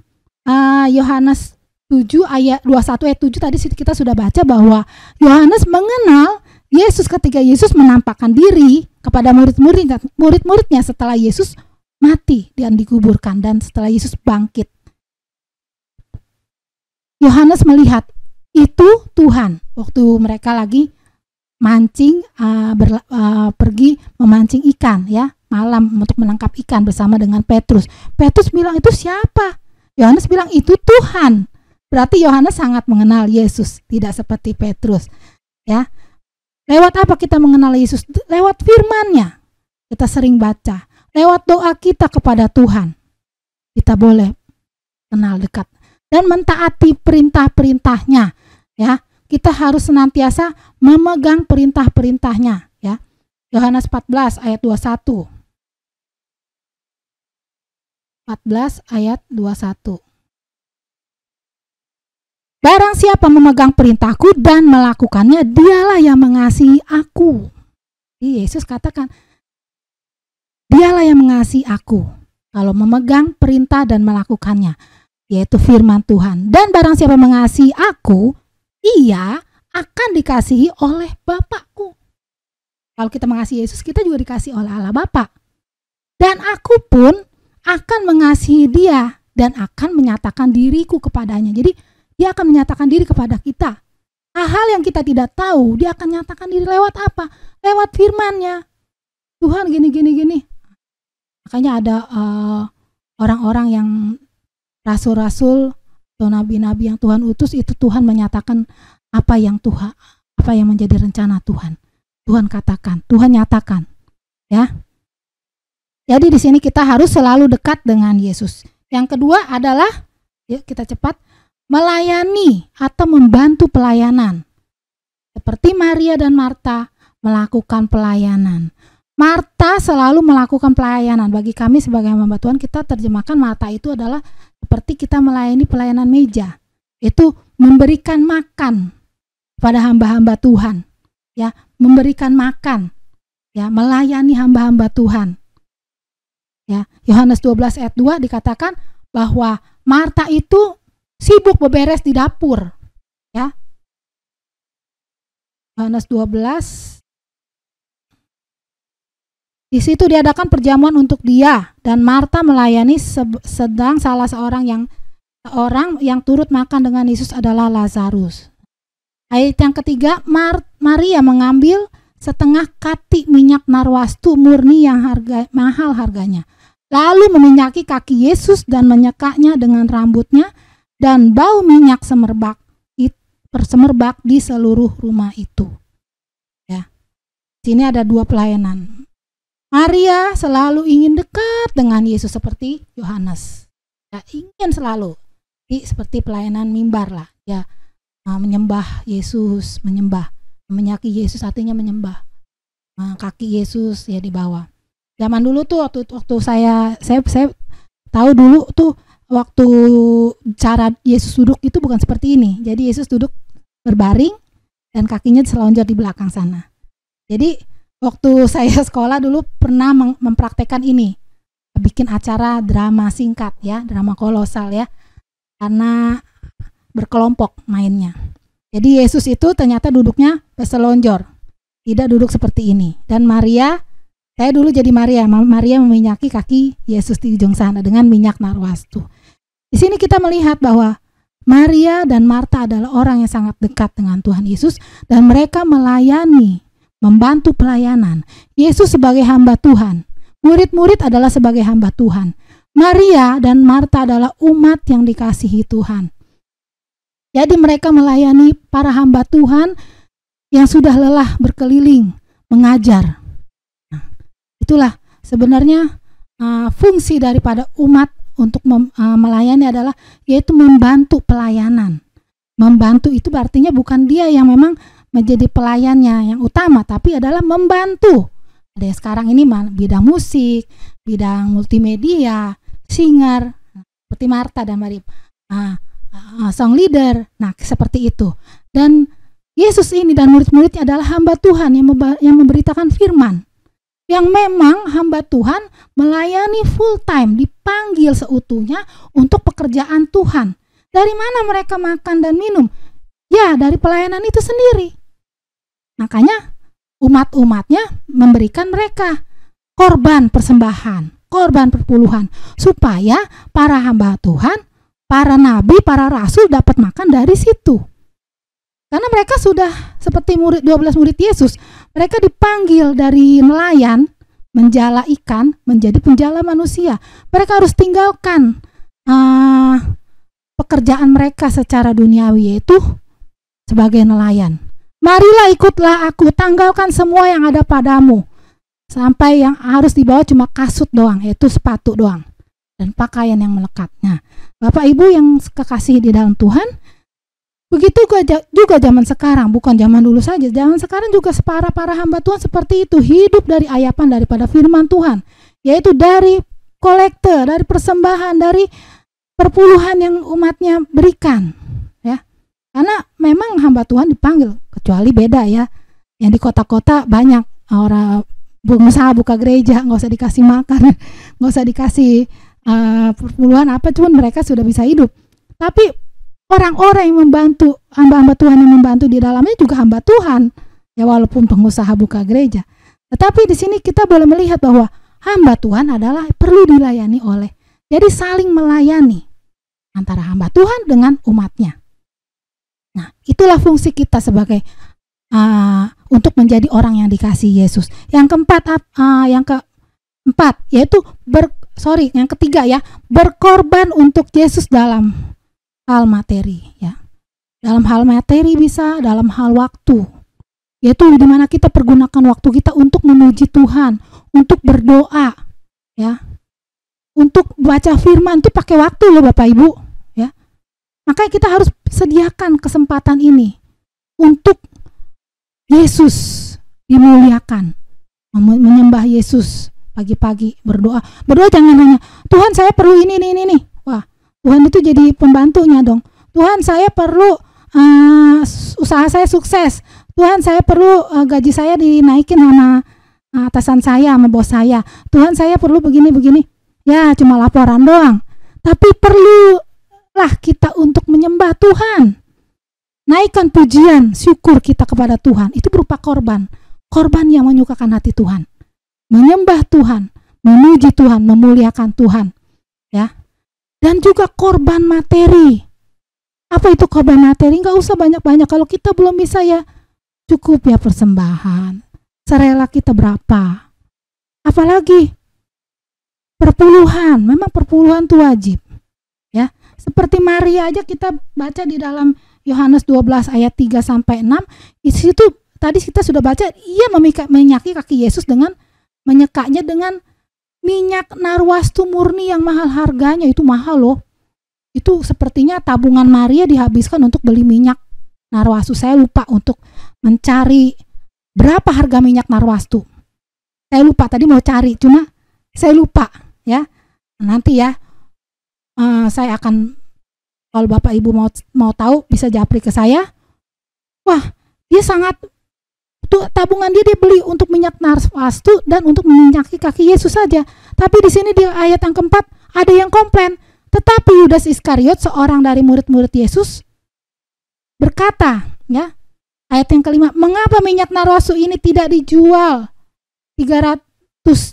Yohanes 7 ayat 21 ayat 7 tadi kita sudah baca bahwa Yohanes mengenal Yesus ketika Yesus menampakkan diri kepada murid-muridnya setelah Yesus mati dan dikuburkan dan setelah Yesus bangkit. Yohanes melihat itu Tuhan waktu mereka lagi mancing, pergi memancing ikan, ya, malam untuk menangkap ikan bersama dengan Petrus. Petrus bilang, itu siapa? Yohanes bilang, itu Tuhan. Berarti Yohanes sangat mengenal Yesus, tidak seperti Petrus, ya. Lewat apa kita mengenal Yesus? Lewat firman-Nya. Kita sering baca. Lewat doa kita kepada Tuhan, kita boleh kenal dekat dan mentaati perintah-perintah-Nya, ya. Kita harus senantiasa memegang perintah-perintah-Nya, ya. Yohanes 14 ayat 21. 14 ayat 21. Barang siapa memegang perintahku dan melakukannya, dialah yang mengasihi aku. Yesus katakan, dialah yang mengasihi aku kalau memegang perintah dan melakukannya, yaitu firman Tuhan. Dan barang siapa mengasihi aku, ia akan dikasihi oleh Bapakku. Kalau kita mengasihi Yesus, kita juga dikasihi oleh Allah Bapa. Dan aku pun akan mengasihi dia dan akan menyatakan diriku kepadanya. Jadi dia akan menyatakan diri kepada kita. Hal-hal yang kita tidak tahu, dia akan nyatakan diri lewat apa? Lewat firman-Nya. Tuhan gini. Makanya ada orang-orang yang rasul-rasul atau nabi-nabi yang Tuhan utus, itu Tuhan menyatakan apa yang menjadi rencana Tuhan. Tuhan katakan, Tuhan nyatakan, ya. Jadi di sini kita harus selalu dekat dengan Yesus. Yang kedua adalah, yuk kita cepat, melayani atau membantu pelayanan. Seperti Maria dan Marta melakukan pelayanan. Marta selalu melakukan pelayanan. Bagi kami sebagai hamba Tuhan, kita terjemahkan Marta itu adalah seperti kita melayani pelayanan meja. Itu memberikan makan pada hamba-hamba Tuhan. Ya, memberikan makan, ya, melayani hamba-hamba Tuhan. Ya, Yohanes 12 ayat 2 dikatakan bahwa Marta itu sibuk beberes di dapur, ya. Yohanes 12. Di situ diadakan perjamuan untuk dia dan Marta melayani, sedang salah seorang yang turut makan dengan Yesus adalah Lazarus. Ayat yang ketiga, Maria mengambil setengah kati minyak narwastu murni yang mahal harganya. Lalu meminyaki kaki Yesus dan menyekaknya dengan rambutnya, dan bau minyak semerbak di seluruh rumah itu. Ya. Sini ada dua pelayanan. Maria selalu ingin dekat dengan Yesus seperti Yohanes. Ya, ingin selalu seperti pelayanan mimbar lah, ya. Menyembah Yesus, menyaki Yesus artinya menyembah. Kaki Yesus ya di bawah. Zaman dulu tuh waktu saya tahu dulu tuh waktu cara Yesus duduk itu bukan seperti ini. Jadi Yesus duduk berbaring dan kakinya selonjor di belakang sana. Jadi waktu saya sekolah dulu pernah mempraktekkan ini. Bikin acara drama singkat ya, drama kolosal ya. Karena berkelompok mainnya. Jadi Yesus itu ternyata duduknya berselonjor, tidak duduk seperti ini. Dan Maria, saya dulu jadi Maria meminyaki kaki Yesus di ujung sana dengan minyak narwastu. Di sini kita melihat bahwa Maria dan Marta adalah orang yang sangat dekat dengan Tuhan Yesus dan mereka melayani, membantu pelayanan. Yesus sebagai hamba Tuhan, murid-murid adalah sebagai hamba Tuhan. Maria dan Marta adalah umat yang dikasihi Tuhan. Jadi mereka melayani para hamba Tuhan yang sudah lelah berkeliling, mengajar. Nah, itulah sebenarnya fungsi daripada umat untuk melayani adalah yaitu membantu pelayanan. Membantu itu artinya bukan dia yang memang menjadi pelayannya yang utama, tapi adalah membantu. Ada yang sekarang ini bidang musik, bidang multimedia, singer, seperti Marta dan Maria. Song leader, nah seperti itu. Dan Yesus ini dan murid-muridnya adalah hamba Tuhan yang memberitakan firman, yang memang hamba Tuhan melayani full time, dipanggil seutuhnya untuk pekerjaan Tuhan. Dari mana mereka makan dan minum? Ya, dari pelayanan itu sendiri. Makanya umat-umatnya memberikan mereka korban persembahan, korban perpuluhan, supaya para hamba Tuhan, para nabi, para rasul dapat makan dari situ. Karena mereka sudah seperti 12 murid Yesus, mereka dipanggil dari nelayan, menjala ikan, menjadi penjala manusia. Mereka harus tinggalkan pekerjaan mereka secara duniawi, yaitu sebagai nelayan. Marilah ikutlah aku, tanggalkan semua yang ada padamu. Sampai yang harus dibawa cuma kasut doang, yaitu sepatu doang. Dan pakaian yang melekat. Nah, Bapak Ibu yang kekasih di dalam Tuhan, begitu juga zaman sekarang, bukan zaman dulu saja, zaman sekarang juga para hamba Tuhan seperti itu, hidup dari ayapan daripada firman Tuhan, yaitu dari kolekte, dari persembahan, dari perpuluhan yang umatnya berikan, ya. Karena memang hamba Tuhan dipanggil, kecuali beda ya, yang di kota-kota banyak orang pengusaha buka gereja, nggak usah dikasih makan, nggak usah dikasih perpuluhan apa, cuman mereka sudah bisa hidup. Tapi orang-orang yang membantu, hamba-hamba Tuhan yang membantu di dalamnya juga hamba Tuhan. Ya walaupun pengusaha buka gereja. Tetapi di sini kita boleh melihat bahwa hamba Tuhan adalah perlu dilayani oleh. Jadi saling melayani antara hamba Tuhan dengan umatnya. Nah, itulah fungsi kita sebagai untuk menjadi orang yang dikasihi Yesus. Yang keempat yaitu yang ketiga ya, berkorban untuk Yesus dalam hal materi ya. Dalam hal materi bisa, dalam hal waktu. Yaitu di mana kita pergunakan waktu kita untuk memuji Tuhan, untuk berdoa ya. Untuk baca firman itu pakai waktu loh Bapak Ibu ya. Makanya kita harus sediakan kesempatan ini untuk Yesus dimuliakan, menyembah Yesus pagi-pagi, berdoa jangan hanya Tuhan saya perlu ini. Wah, Tuhan itu jadi pembantunya dong. Tuhan saya perlu usaha saya sukses. Tuhan saya perlu gaji saya dinaikin sama atasan saya, sama bos saya. Tuhan saya perlu begini. Ya cuma laporan doang. Tapi perlulah kita untuk menyembah Tuhan. Naikkan pujian, syukur kita kepada Tuhan. Itu berupa korban. Korban yang menyukakan hati Tuhan. Menyembah Tuhan, memuji Tuhan, memuliakan Tuhan. Ya. Dan juga korban materi. Apa itu korban materi? Nggak usah banyak-banyak. Kalau kita belum bisa ya cukup ya persembahan. Serela kita berapa. Apalagi perpuluhan. Memang perpuluhan itu wajib. Ya. Seperti Maria aja kita baca di dalam Yohanes 12 ayat 3 sampai 6. Di situ tadi kita sudah baca, ia menyaki kaki Yesus dengan menyekanya dengan minyak narwastu murni yang mahal harganya. Itu mahal loh. Itu sepertinya tabungan Maria dihabiskan untuk beli minyak narwastu. Saya lupa untuk mencari berapa harga minyak narwastu. Saya lupa tadi mau cari, cuma saya lupa ya. Nanti ya saya akan, kalau Bapak Ibu mau tahu bisa japri ke saya. Wah, dia sangat tabungan dia beli untuk minyak narwastu dan untuk menyaki kaki Yesus saja. Tapi di sini di ayat yang keempat ada yang komplain. Tetapi Yudas Iskariot, seorang dari murid-murid Yesus, berkata, ya, ayat yang kelima, mengapa minyak narwastu ini tidak dijual 300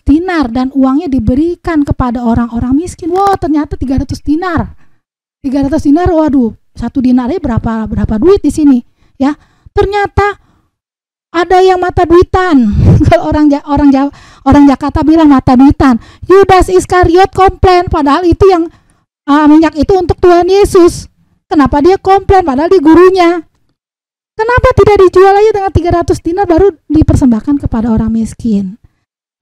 dinar dan uangnya diberikan kepada orang-orang miskin? Wow, ternyata 300 dinar. 300 dinar, waduh, 1 dinarnya berapa duit di sini, ya. Ternyata ada yang mata duitan. Kalau orang Jakarta bilang mata duitan. Yudas Iskariot komplain, padahal itu yang minyak itu untuk Tuhan Yesus. Kenapa dia komplain padahal dia gurunya? Kenapa tidak dijual aja dengan 300 dinar baru dipersembahkan kepada orang miskin?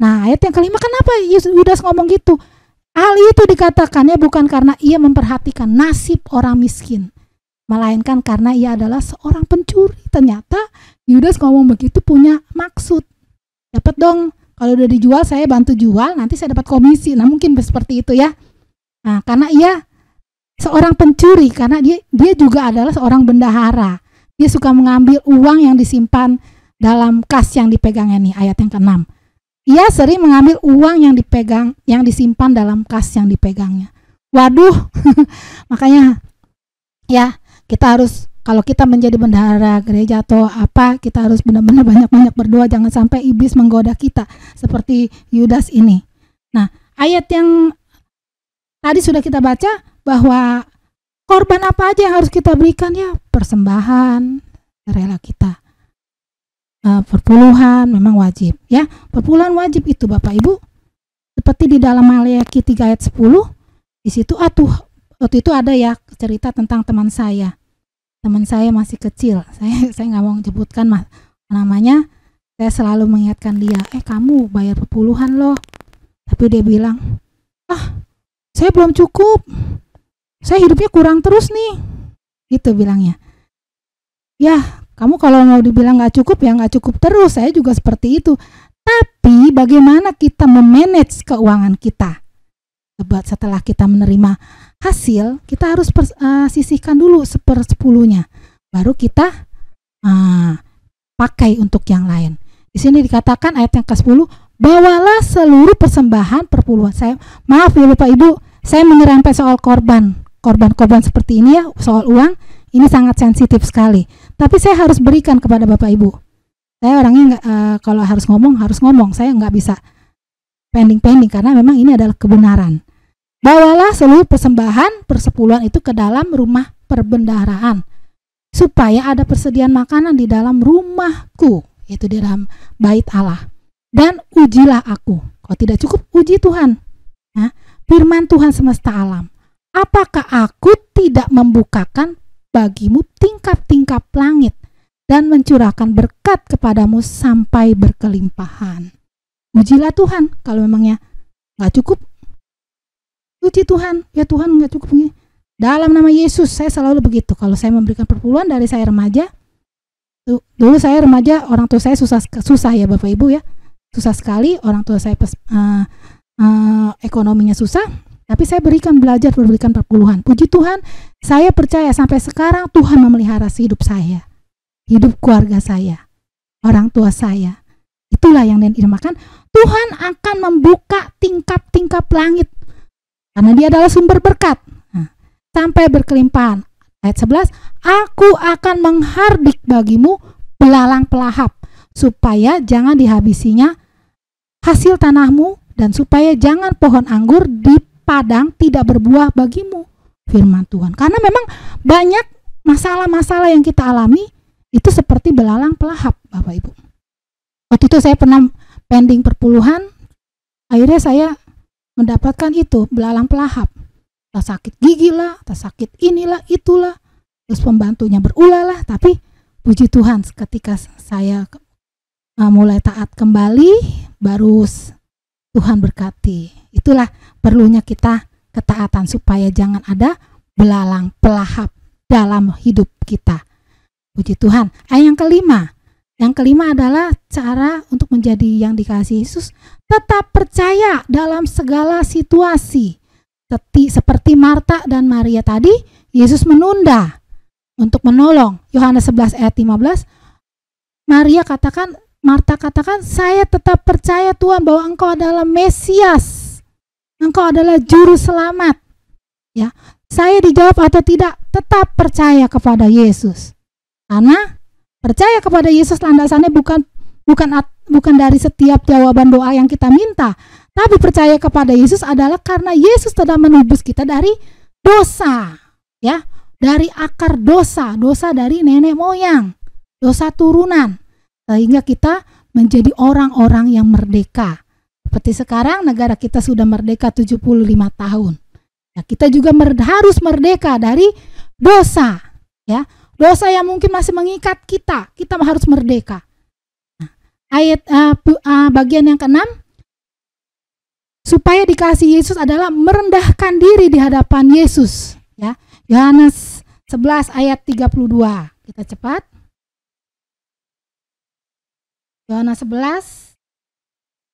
Nah, ayat yang kelima, kenapa Yudas ngomong gitu? Hal itu dikatakannya bukan karena ia memperhatikan nasib orang miskin, melainkan karena ia adalah seorang pencuri. Ternyata Yudas ngomong begitu punya maksud. Dapat dong, kalau udah dijual saya bantu jual, nanti saya dapat komisi. Nah, mungkin seperti itu ya. Nah, karena ia seorang pencuri, karena dia juga adalah seorang bendahara. Dia suka mengambil uang yang disimpan dalam kas yang dipegangnya nih, ayat yang ke-6. Ia sering mengambil uang yang disimpan dalam kas yang dipegangnya. Waduh, makanya ya kita harus, kalau kita menjadi bendahara gereja atau apa, kita harus benar-benar banyak-banyak berdoa, jangan sampai iblis menggoda kita seperti Yudas ini. Nah, ayat yang tadi sudah kita baca bahwa korban apa aja yang harus kita berikan, ya persembahan, rela kita. Perpuluhan memang wajib ya. Perpuluhan wajib itu Bapak Ibu. Seperti di dalam Maliaki 3 ayat 10. Di situ waktu itu ada ya cerita tentang teman saya. Teman saya masih kecil. Saya nggak mau menyebutkan namanya. Saya selalu mengingatkan dia, kamu bayar perpuluhan loh. Tapi dia bilang, saya belum cukup. Saya hidupnya kurang terus nih. Gitu bilangnya. Ya, kamu kalau mau dibilang nggak cukup ya nggak cukup terus. Saya juga seperti itu. Tapi bagaimana kita memanage keuangan kita? Setelah kita menerima hasil, kita harus sisihkan dulu 1/10-nya. Baru kita pakai untuk yang lain. Di sini dikatakan ayat yang ke-10, bawalah seluruh persembahan perpuluhan. Maaf ya Bapak Ibu, saya menyerempet soal korban korban-korban seperti ini ya, soal uang, ini sangat sensitif sekali. Tapi saya harus berikan kepada Bapak Ibu. Saya orangnya kalau harus ngomong. Saya nggak bisa pending-pending karena memang ini adalah kebenaran. Bawalah seluruh persembahan persepuluhan itu ke dalam rumah perbendaharaan, supaya ada persediaan makanan di dalam rumahku, yaitu di dalam bait Allah. Dan ujilah aku. Kalau tidak cukup, uji Tuhan. Nah, firman Tuhan semesta alam. Apakah aku tidak membukakan bagimu tingkap-tingkap langit dan mencurahkan berkat kepadamu sampai berkelimpahan? Ujilah Tuhan. Kalau memangnya nggak cukup, uji Tuhan. Ya Tuhan nggak cukup. Dalam nama Yesus, saya selalu begitu. Kalau saya memberikan perpuluhan dari saya remaja, dulu saya remaja, orang tua saya susah ya Bapak Ibu ya. Susah sekali, orang tua saya ekonominya susah. Tapi saya belajar perpuluhan. Puji Tuhan, saya percaya sampai sekarang Tuhan memelihara hidup saya, hidup keluarga saya, orang tua saya. Itulah yang dinamakan Tuhan akan membuka tingkap-tingkap langit, karena Dia adalah sumber berkat. Nah, sampai berkelimpahan. Ayat 11, aku akan menghardik bagimu belalang pelahap, supaya jangan dihabisinya hasil tanahmu, dan supaya jangan pohon anggur di padang tidak berbuah bagimu, firman Tuhan. Karena memang banyak masalah-masalah yang kita alami itu seperti belalang pelahap, Bapak Ibu. Waktu itu saya pernah pending perpuluhan, akhirnya saya mendapatkan itu, belalang pelahap. Tak sakit gigi lah, tak sakit inilah, itulah. Terus pembantunya berulah lah, tapi puji Tuhan ketika saya mulai taat kembali, baru Tuhan berkati. Itulah perlunya kita ketaatan supaya jangan ada belalang pelahap dalam hidup kita. Puji Tuhan. Yang kelima adalah cara untuk menjadi yang dikasihi Yesus. Tetap percaya dalam segala situasi. Seperti Marta dan Maria tadi, Yesus menunda untuk menolong. Yohanes 11 ayat 15. Marta katakan, saya tetap percaya Tuhan bahwa Engkau adalah Mesias, Engkau adalah Juru Selamat. Ya, saya dijawab atau tidak, tetap percaya kepada Yesus. Karena percaya kepada Yesus landasannya bukan dari setiap jawaban doa yang kita minta, tapi percaya kepada Yesus adalah karena Yesus telah menebus kita dari dosa, ya, dari akar dosa dari nenek moyang, dosa turunan. Sehingga kita menjadi orang-orang yang merdeka. Seperti sekarang negara kita sudah merdeka 75 tahun. Ya, kita juga harus merdeka dari dosa. Ya, dosa yang mungkin masih mengikat kita harus merdeka. Nah, bagian yang ke-6, supaya dikasih Yesus adalah merendahkan diri di hadapan Yesus. Ya, Yohanes 11 ayat 32. Kita cepat. Yohanes 11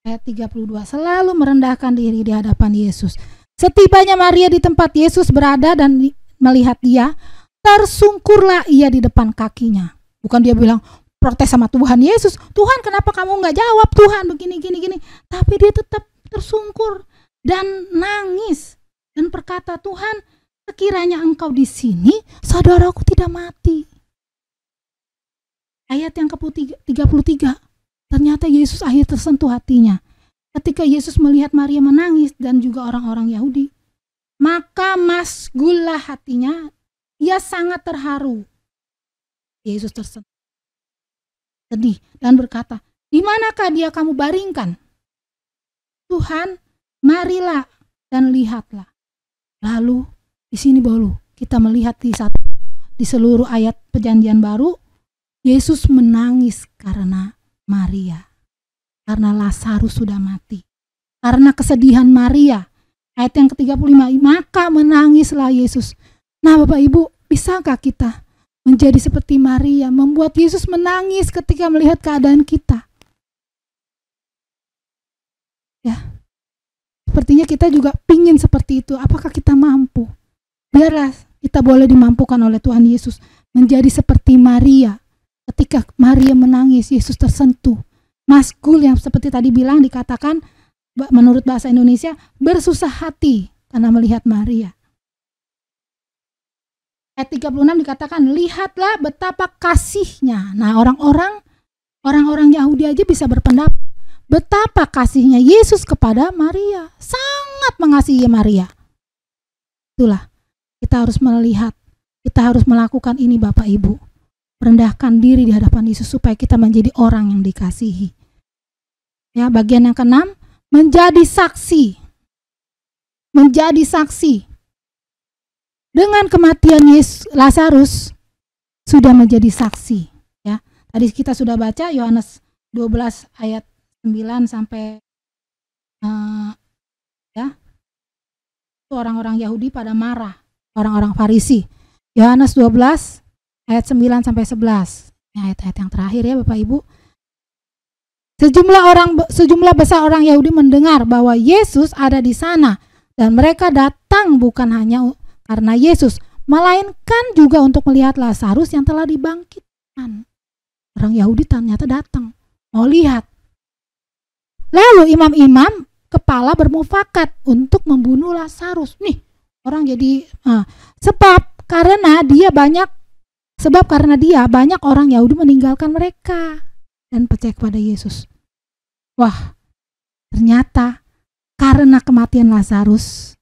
ayat 32, selalu merendahkan diri di hadapan Yesus. Setibanya Maria di tempat Yesus berada dan melihat Dia, tersungkurlah ia di depan kakinya. Bukan dia bilang protes sama Tuhan Yesus, Tuhan kenapa kamu nggak jawab Tuhan begini. Tapi dia tetap tersungkur dan nangis dan berkata, Tuhan, sekiranya Engkau di sini, saudaraku tidak mati. Ayat yang ke-33. Ternyata Yesus akhirnya tersentuh hatinya. Ketika Yesus melihat Maria menangis dan juga orang-orang Yahudi, maka masgullah hatinya, ia sangat terharu. Yesus tersentuh, sedih dan berkata, di manakah Dia kamu baringkan? Tuhan, marilah dan lihatlah. Lalu di sini baru kita melihat di seluruh ayat Perjanjian Baru, Yesus menangis karena Maria, karena Lazarus sudah mati, karena kesedihan Maria. Ayat yang ke-35, maka menangislah Yesus. Nah Bapak Ibu, bisakah kita menjadi seperti Maria, membuat Yesus menangis ketika melihat keadaan kita? Ya, sepertinya kita juga pingin seperti itu. Apakah kita mampu? Biarlah kita boleh dimampukan oleh Tuhan Yesus menjadi seperti Maria. Ketika Maria menangis, Yesus tersentuh. Masgul yang seperti tadi bilang dikatakan menurut bahasa Indonesia bersusah hati karena melihat Maria. ayat 36 dikatakan, lihatlah betapa kasihnya. Nah, orang-orang Yahudi aja bisa berpendapat betapa kasihnya Yesus kepada Maria. Sangat mengasihi Maria. Itulah, kita harus melihat, kita harus melakukan ini Bapak Ibu. Merendahkan diri di hadapan Yesus supaya kita menjadi orang yang dikasihi. Ya, bagian yang ke-6, menjadi saksi. Menjadi saksi. Dengan kematian Lazarus sudah menjadi saksi, ya. Tadi kita sudah baca Yohanes 12 ayat 9 sampai ya. Orang-orang Yahudi pada marah, orang-orang Farisi. Yohanes 12 ayat 9 sampai 11. Ini ayat-ayat yang terakhir ya Bapak Ibu. Sejumlah besar orang Yahudi mendengar bahwa Yesus ada di sana dan mereka datang bukan hanya karena Yesus, melainkan juga untuk melihat Lazarus yang telah dibangkitkan. Orang Yahudi ternyata datang, mau lihat. Lalu imam-imam kepala bermufakat untuk membunuh Lazarus. Nih, orang jadi sebab karena dia banyak orang Yahudi meninggalkan mereka dan percaya kepada Yesus. Wah, ternyata karena kematian Lazarus,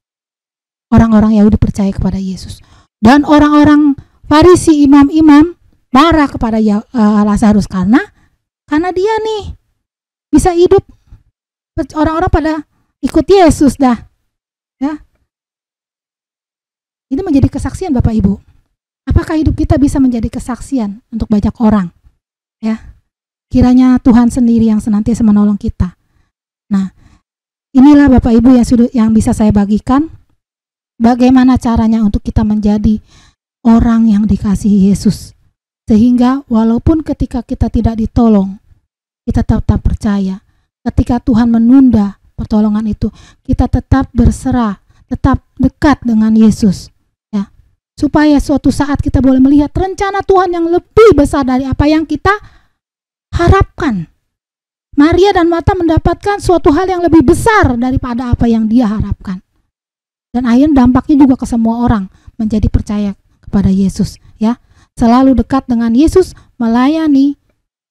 orang-orang Yahudi percaya kepada Yesus. Dan orang-orang Farisi, imam-imam marah kepada Lazarus karena dia nih bisa hidup. Orang-orang pada ikut Yesus dah. Ya. Ini menjadi kesaksian Bapak Ibu. Apakah hidup kita bisa menjadi kesaksian untuk banyak orang? Ya. Kiranya Tuhan sendiri yang senantiasa menolong kita. Nah, inilah Bapak Ibu yang bisa saya bagikan. Bagaimana caranya untuk kita menjadi orang yang dikasihi Yesus. Sehingga walaupun ketika kita tidak ditolong, kita tetap percaya. Ketika Tuhan menunda pertolongan itu, kita tetap berserah, tetap dekat dengan Yesus. Ya. Supaya suatu saat kita boleh melihat rencana Tuhan yang lebih besar dari apa yang kita harapkan. Maria dan Marta mendapatkan suatu hal yang lebih besar daripada apa yang dia harapkan. Dan akhirnya dampaknya juga ke semua orang menjadi percaya kepada Yesus, ya. Selalu dekat dengan Yesus, melayani,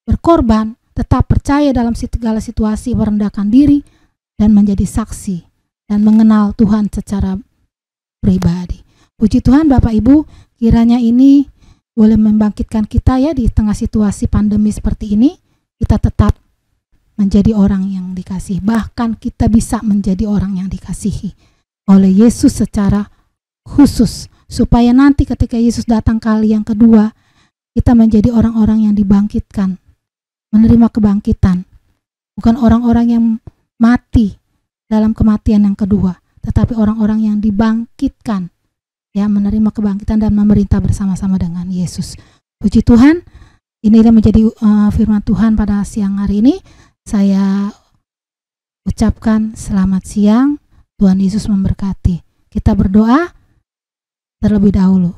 berkorban, tetap percaya dalam segala situasi, merendahkan diri dan menjadi saksi dan mengenal Tuhan secara pribadi. Puji Tuhan Bapak Ibu, kiranya ini boleh membangkitkan kita ya di tengah situasi pandemi seperti ini, kita tetap menjadi orang yang dikasihi. Bahkan kita bisa menjadi orang yang dikasihi oleh Yesus secara khusus, supaya nanti ketika Yesus datang kali yang kedua, kita menjadi orang-orang yang dibangkitkan, menerima kebangkitan, bukan orang-orang yang mati dalam kematian yang kedua, tetapi orang-orang yang dibangkitkan, ya, menerima kebangkitan dan memerintah bersama-sama dengan Yesus. Puji Tuhan, inilah menjadi firman Tuhan pada siang hari ini. Saya ucapkan selamat siang. Tuhan Yesus memberkati. Kita berdoa terlebih dahulu.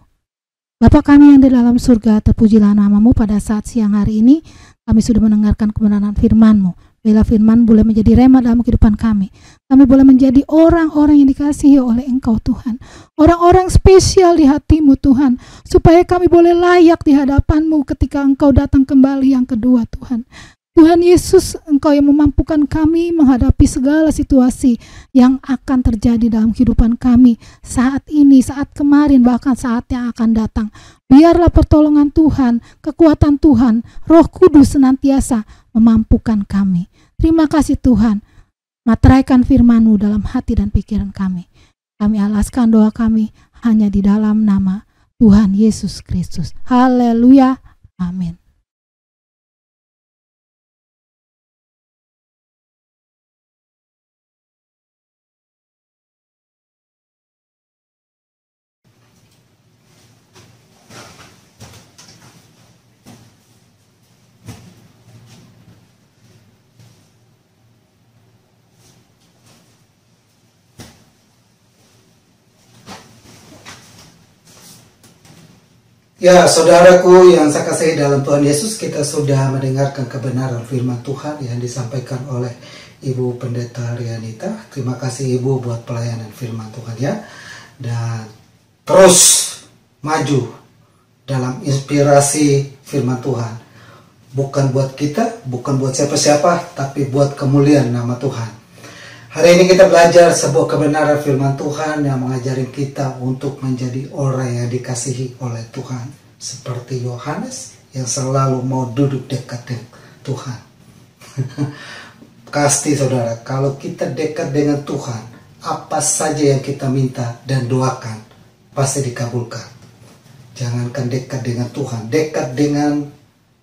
Bapa kami yang di dalam surga, terpujilah nama-Mu pada saat siang hari ini. Kami sudah mendengarkan kebenaran firman-Mu. Bila firman boleh menjadi rema dalam kehidupan kami. Kami boleh menjadi orang-orang yang dikasihi oleh Engkau Tuhan. Orang-orang spesial di hati-Mu Tuhan. Supaya kami boleh layak di hadapan-Mu ketika Engkau datang kembali yang kedua Tuhan. Tuhan Yesus, Engkau yang memampukan kami menghadapi segala situasi yang akan terjadi dalam kehidupan kami saat ini, saat kemarin, bahkan saat yang akan datang. Biarlah pertolongan Tuhan, kekuatan Tuhan, Roh Kudus senantiasa memampukan kami. Terima kasih Tuhan, materaikan firman-Mu dalam hati dan pikiran kami. Kami alaskan doa kami hanya di dalam nama Tuhan Yesus Kristus. Haleluya, amin. Ya, saudaraku yang saya kasihi dalam Tuhan Yesus, kita sudah mendengarkan kebenaran firman Tuhan yang disampaikan oleh Ibu Pendeta Rianita. Terima kasih Ibu buat pelayanan firman Tuhan ya. Dan terus maju dalam inspirasi firman Tuhan. Bukan buat kita, bukan buat siapa-siapa, tapi buat kemuliaan nama Tuhan. Hari ini kita belajar sebuah kebenaran firman Tuhan yang mengajari kita untuk menjadi orang yang dikasihi oleh Tuhan. Seperti Yohanes yang selalu mau duduk dekat dengan Tuhan. Pasti saudara, kalau kita dekat dengan Tuhan, apa saja yang kita minta dan doakan, pasti dikabulkan. Jangankan dekat dengan Tuhan, dekat dengan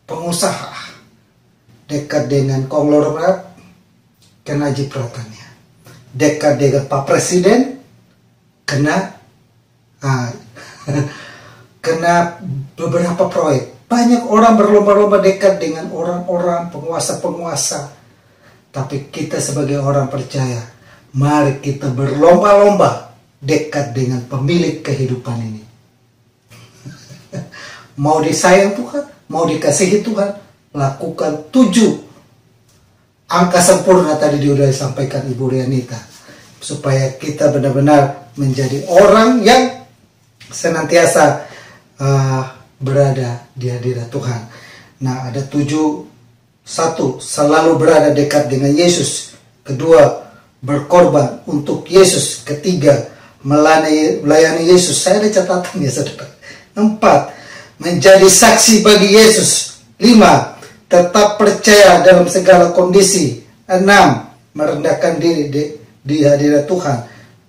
pengusaha, dekat dengan konglomerat, kena jipratannya. Dekat dengan Pak Presiden, kena kena beberapa proyek. Banyak orang berlomba-lomba dekat dengan orang-orang penguasa-penguasa. Tapi kita sebagai orang percaya, mari kita berlomba-lomba dekat dengan pemilik kehidupan ini. Mau disayang Tuhan, mau dikasihi Tuhan, lakukan 7 angka sempurna tadi sudah disampaikan Ibu Rianita, supaya kita benar-benar menjadi orang yang senantiasa berada di hadirat Tuhan. Nah, ada 7. 1. Selalu berada dekat dengan Yesus. 2. Berkorban untuk Yesus. 3. Melayani Yesus. Saya ada catatannya, saudara. 4. Menjadi saksi bagi Yesus. 5. Tetap percaya dalam segala kondisi. 6. Merendahkan diri di hadirat Tuhan.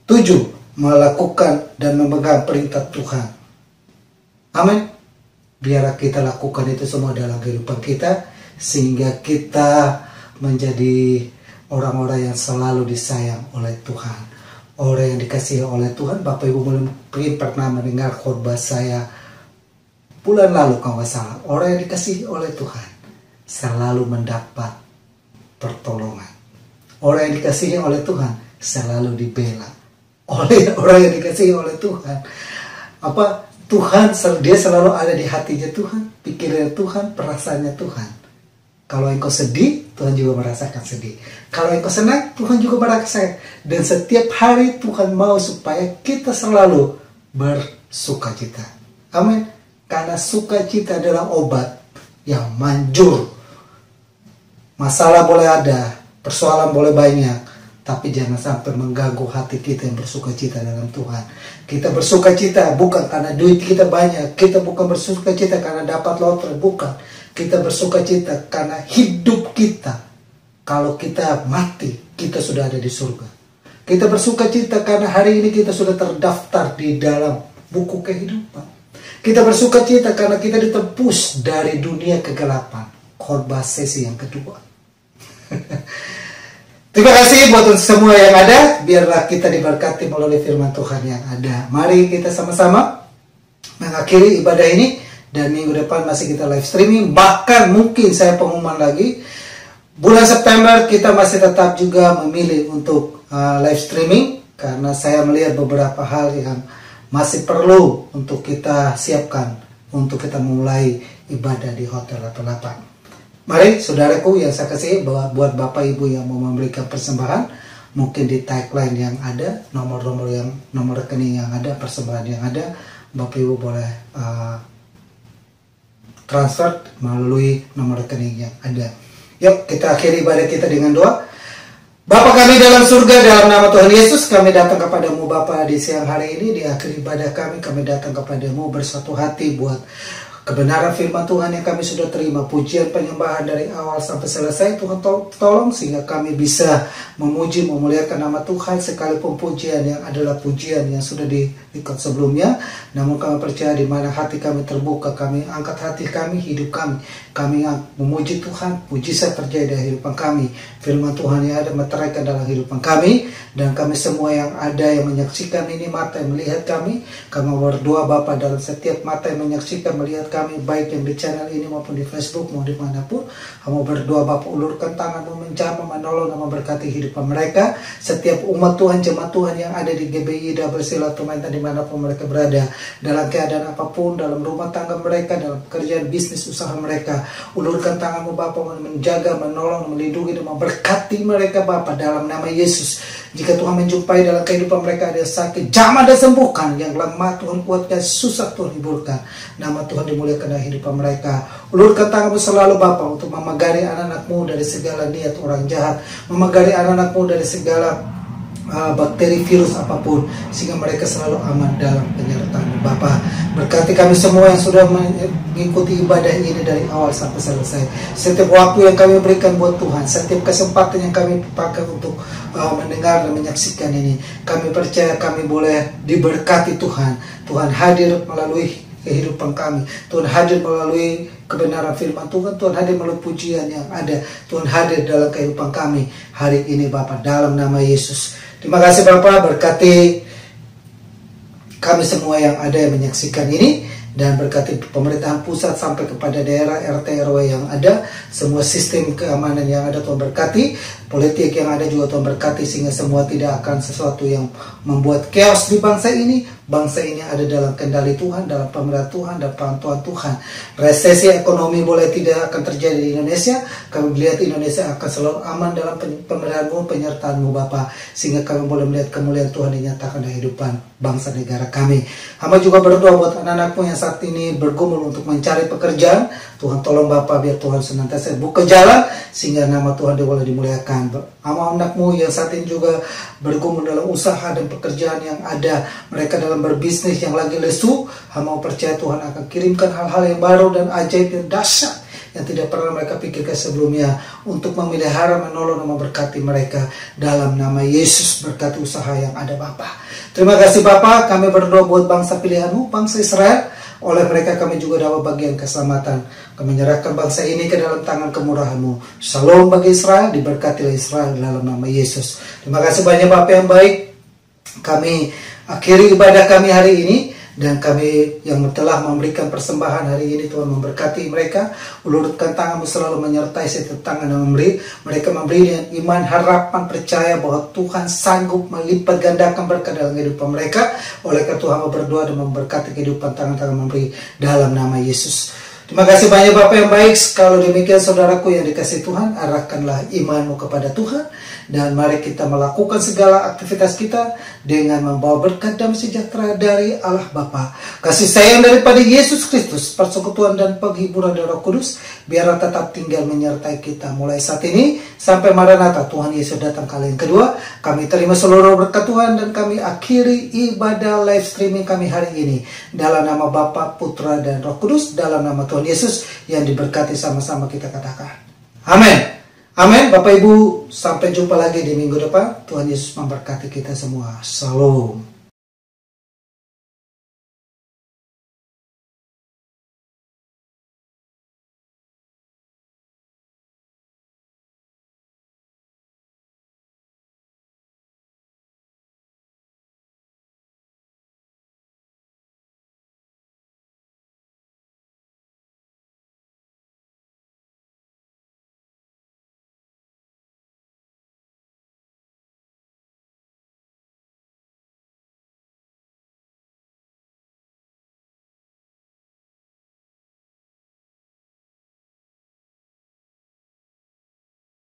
7. Melakukan dan memegang perintah Tuhan. Amin. Biar kita lakukan itu semua dalam kehidupan kita, sehingga kita menjadi orang-orang yang selalu disayang oleh Tuhan. Orang yang dikasihi oleh Tuhan. Bapak Ibu mungkin pernah mendengar khotbah saya bulan lalu kalau nggak salah. Orang yang dikasihi oleh Tuhan selalu mendapat pertolongan. Orang yang dikasihi oleh Tuhan selalu dibela oleh orang yang dikasihi oleh Tuhan. Tuhan, dia selalu ada di hatinya Tuhan, pikiran Tuhan, perasaannya Tuhan. Kalau engkau sedih, Tuhan juga merasakan sedih. Kalau engkau senang, Tuhan juga merasakan. Dan setiap hari Tuhan mau supaya kita selalu bersukacita. Amin. Karena sukacita adalah obat yang manjur. Masalah boleh ada, persoalan boleh banyak, tapi jangan sampai mengganggu hati kita yang bersukacita dalam Tuhan. Kita bersukacita bukan karena duit kita banyak, kita bukan bersukacita karena dapat lotre, bukan. Kita bersukacita karena hidup kita. Kalau kita mati, kita sudah ada di surga. Kita bersukacita karena hari ini kita sudah terdaftar di dalam buku kehidupan. Kita bersukacita karena kita ditebus dari dunia kegelapan. Khotbah sesi yang kedua. Terima kasih buat semua yang ada. Biarlah kita diberkati melalui firman Tuhan yang ada. Mari kita sama-sama mengakhiri ibadah ini. Dan minggu depan masih kita live streaming. Bahkan mungkin saya pengumuman lagi, bulan September kita masih tetap juga memilih untuk live streaming. Karena saya melihat beberapa hal yang masih perlu untuk kita siapkan untuk kita memulai ibadah di Hotel 88. Mari saudaraku yang saya kasih, buat Bapak Ibu yang mau memberikan persembahan, mungkin di tagline yang ada, nomor rekening yang ada, persembahan yang ada, Bapak Ibu boleh transfer melalui nomor rekening yang ada. Yuk kita akhiri ibadah kita dengan doa. Bapa kami dalam surga, dalam nama Tuhan Yesus, kami datang kepadamu Bapa di siang hari ini. Di akhir ibadah kami datang kepadamu bersatu hati buat kebenaran firman Tuhan yang kami sudah terima. Pujian penyembahan dari awal sampai selesai, Tuhan tolong sehingga kami bisa memuji, memuliakan nama Tuhan. Sekalipun pujian yang adalah pujian yang sudah diikut sebelumnya, namun kami percaya di mana hati kami terbuka, kami angkat hati kami, hidup kami memuji Tuhan. Mujizat terjadi dalam kehidupan kami. Firman Tuhan yang ada meteraikan dalam kehidupan kami. Dan kami semua yang ada yang menyaksikan ini, mata yang melihat kami berdoa Bapa dalam setiap mata yang menyaksikan, melihat kami, baik yang di channel ini maupun di Facebook mau dimanapun, kamu berdoa Bapa, ulurkan tanganmu menjamah, menolong dan memberkati hidupan mereka. Setiap umat Tuhan, jemaat Tuhan yang ada di GBI Double Silaturahmi dimanapun mereka berada, dalam keadaan apapun, dalam rumah tangga mereka, dalam pekerjaan bisnis usaha mereka, ulurkan tanganmu Bapa, menjaga, menolong, melindungi dan memberkati mereka Bapa dalam nama Yesus. Jika Tuhan menjumpai dalam kehidupan mereka ada yang sakit, jamah dan sembuhkan. Yang lemah Tuhan kuatkan, susah Tuhan hiburkan. Nama Tuhan dimuliakan dalam kehidupan mereka. Ulurkan tanganmu selalu Bapa untuk memagari anak-anakmu dari segala niat orang jahat, memagari anak-anakmu dari segala bakteri, virus apapun, sehingga mereka selalu aman dalam penyertaan Bapa. Berkati kami semua yang sudah mengikuti ibadah ini dari awal sampai selesai. Setiap waktu yang kami berikan buat Tuhan, setiap kesempatan yang kami pakai untuk mendengar dan menyaksikan ini, kami percaya kami boleh diberkati Tuhan. Tuhan hadir melalui kehidupan kami, Tuhan hadir melalui kebenaran firman Tuhan, Tuhan hadir melalui pujian yang ada, Tuhan hadir dalam kehidupan kami hari ini Bapa, dalam nama Yesus. Terima kasih Bapak, berkati kami semua yang ada yang menyaksikan ini, dan berkati pemerintahan pusat sampai kepada daerah RT RW yang ada, semua sistem keamanan yang ada Tuhan berkati, politik yang ada juga Tuhan berkati, sehingga semua tidak akan sesuatu yang membuat chaos di bangsa ini. Bangsa ini ada dalam kendali Tuhan, dalam pemerintahan Tuhan dan pantauan Tuhan. Resesi ekonomi boleh tidak akan terjadi di Indonesia. Kami melihat Indonesia akan selalu aman dalam pemerintahan-Mu, penyertaan-Mu Bapa, sehingga kami boleh melihat kemuliaan Tuhan dinyatakan dalam kehidupan bangsa negara kami. Hamba juga berdoa buat anak-anak-Mu yang saat ini bergumul untuk mencari pekerjaan. Tuhan tolong Bapa, biar Tuhan senantiasa buka jalan, sehingga nama Tuhan boleh dimuliakan. Anak-anak-Mu yang saat ini juga bergumul dalam usaha dan pekerjaan yang ada, mereka dalam berbisnis yang lagi lesu, hamba percaya Tuhan akan kirimkan hal-hal yang baru dan ajaib dan dahsyat yang tidak pernah mereka pikirkan sebelumnya, untuk memelihara, menolong, dan memberkati mereka dalam nama Yesus. Berkati usaha yang ada Bapa. Terima kasih Bapa, kami berdoa buat bangsa pilihan-Mu, bangsa Israel. Oleh mereka kami juga dapat bagian keselamatan. Kami menyerahkan bangsa ini ke dalam tangan kemurahan-Mu. Shalom bagi Israel, diberkatilah Israel dalam nama Yesus. Terima kasih banyak Bapak yang baik. Kami akhiri ibadah kami hari ini, dan kami yang telah memberikan persembahan hari ini, Tuhan memberkati mereka. Ulurkan tangan-Mu selalu menyertai setiap tangan yang memberi. Mereka memberi dengan iman, harapan, percaya bahwa Tuhan sanggup melipat gandakan berkat dalam kehidupan mereka. Oleh karena Tuhan berdoa dan memberkati kehidupan tangan-tangan memberi dalam nama Yesus. Terima kasih banyak Bapak yang baik. Kalau demikian saudaraku yang dikasihi Tuhan, arahkanlah imanmu kepada Tuhan, dan mari kita melakukan segala aktivitas kita dengan membawa berkat dan sejahtera dari Allah Bapa, kasih sayang daripada Yesus Kristus, persekutuan dan penghiburan dari Roh Kudus biarlah tetap tinggal menyertai kita mulai saat ini sampai Maranatha Tuhan Yesus datang kali yang kedua. Kami terima seluruh berkat Tuhan, dan kami akhiri ibadah live streaming kami hari ini dalam nama Bapa, Putra dan Roh Kudus, dalam nama Tuhan Yesus yang diberkati. Sama-sama kita katakan amin. Amin. Bapak Ibu, sampai jumpa lagi di minggu depan. Tuhan Yesus memberkati kita semua. Shalom.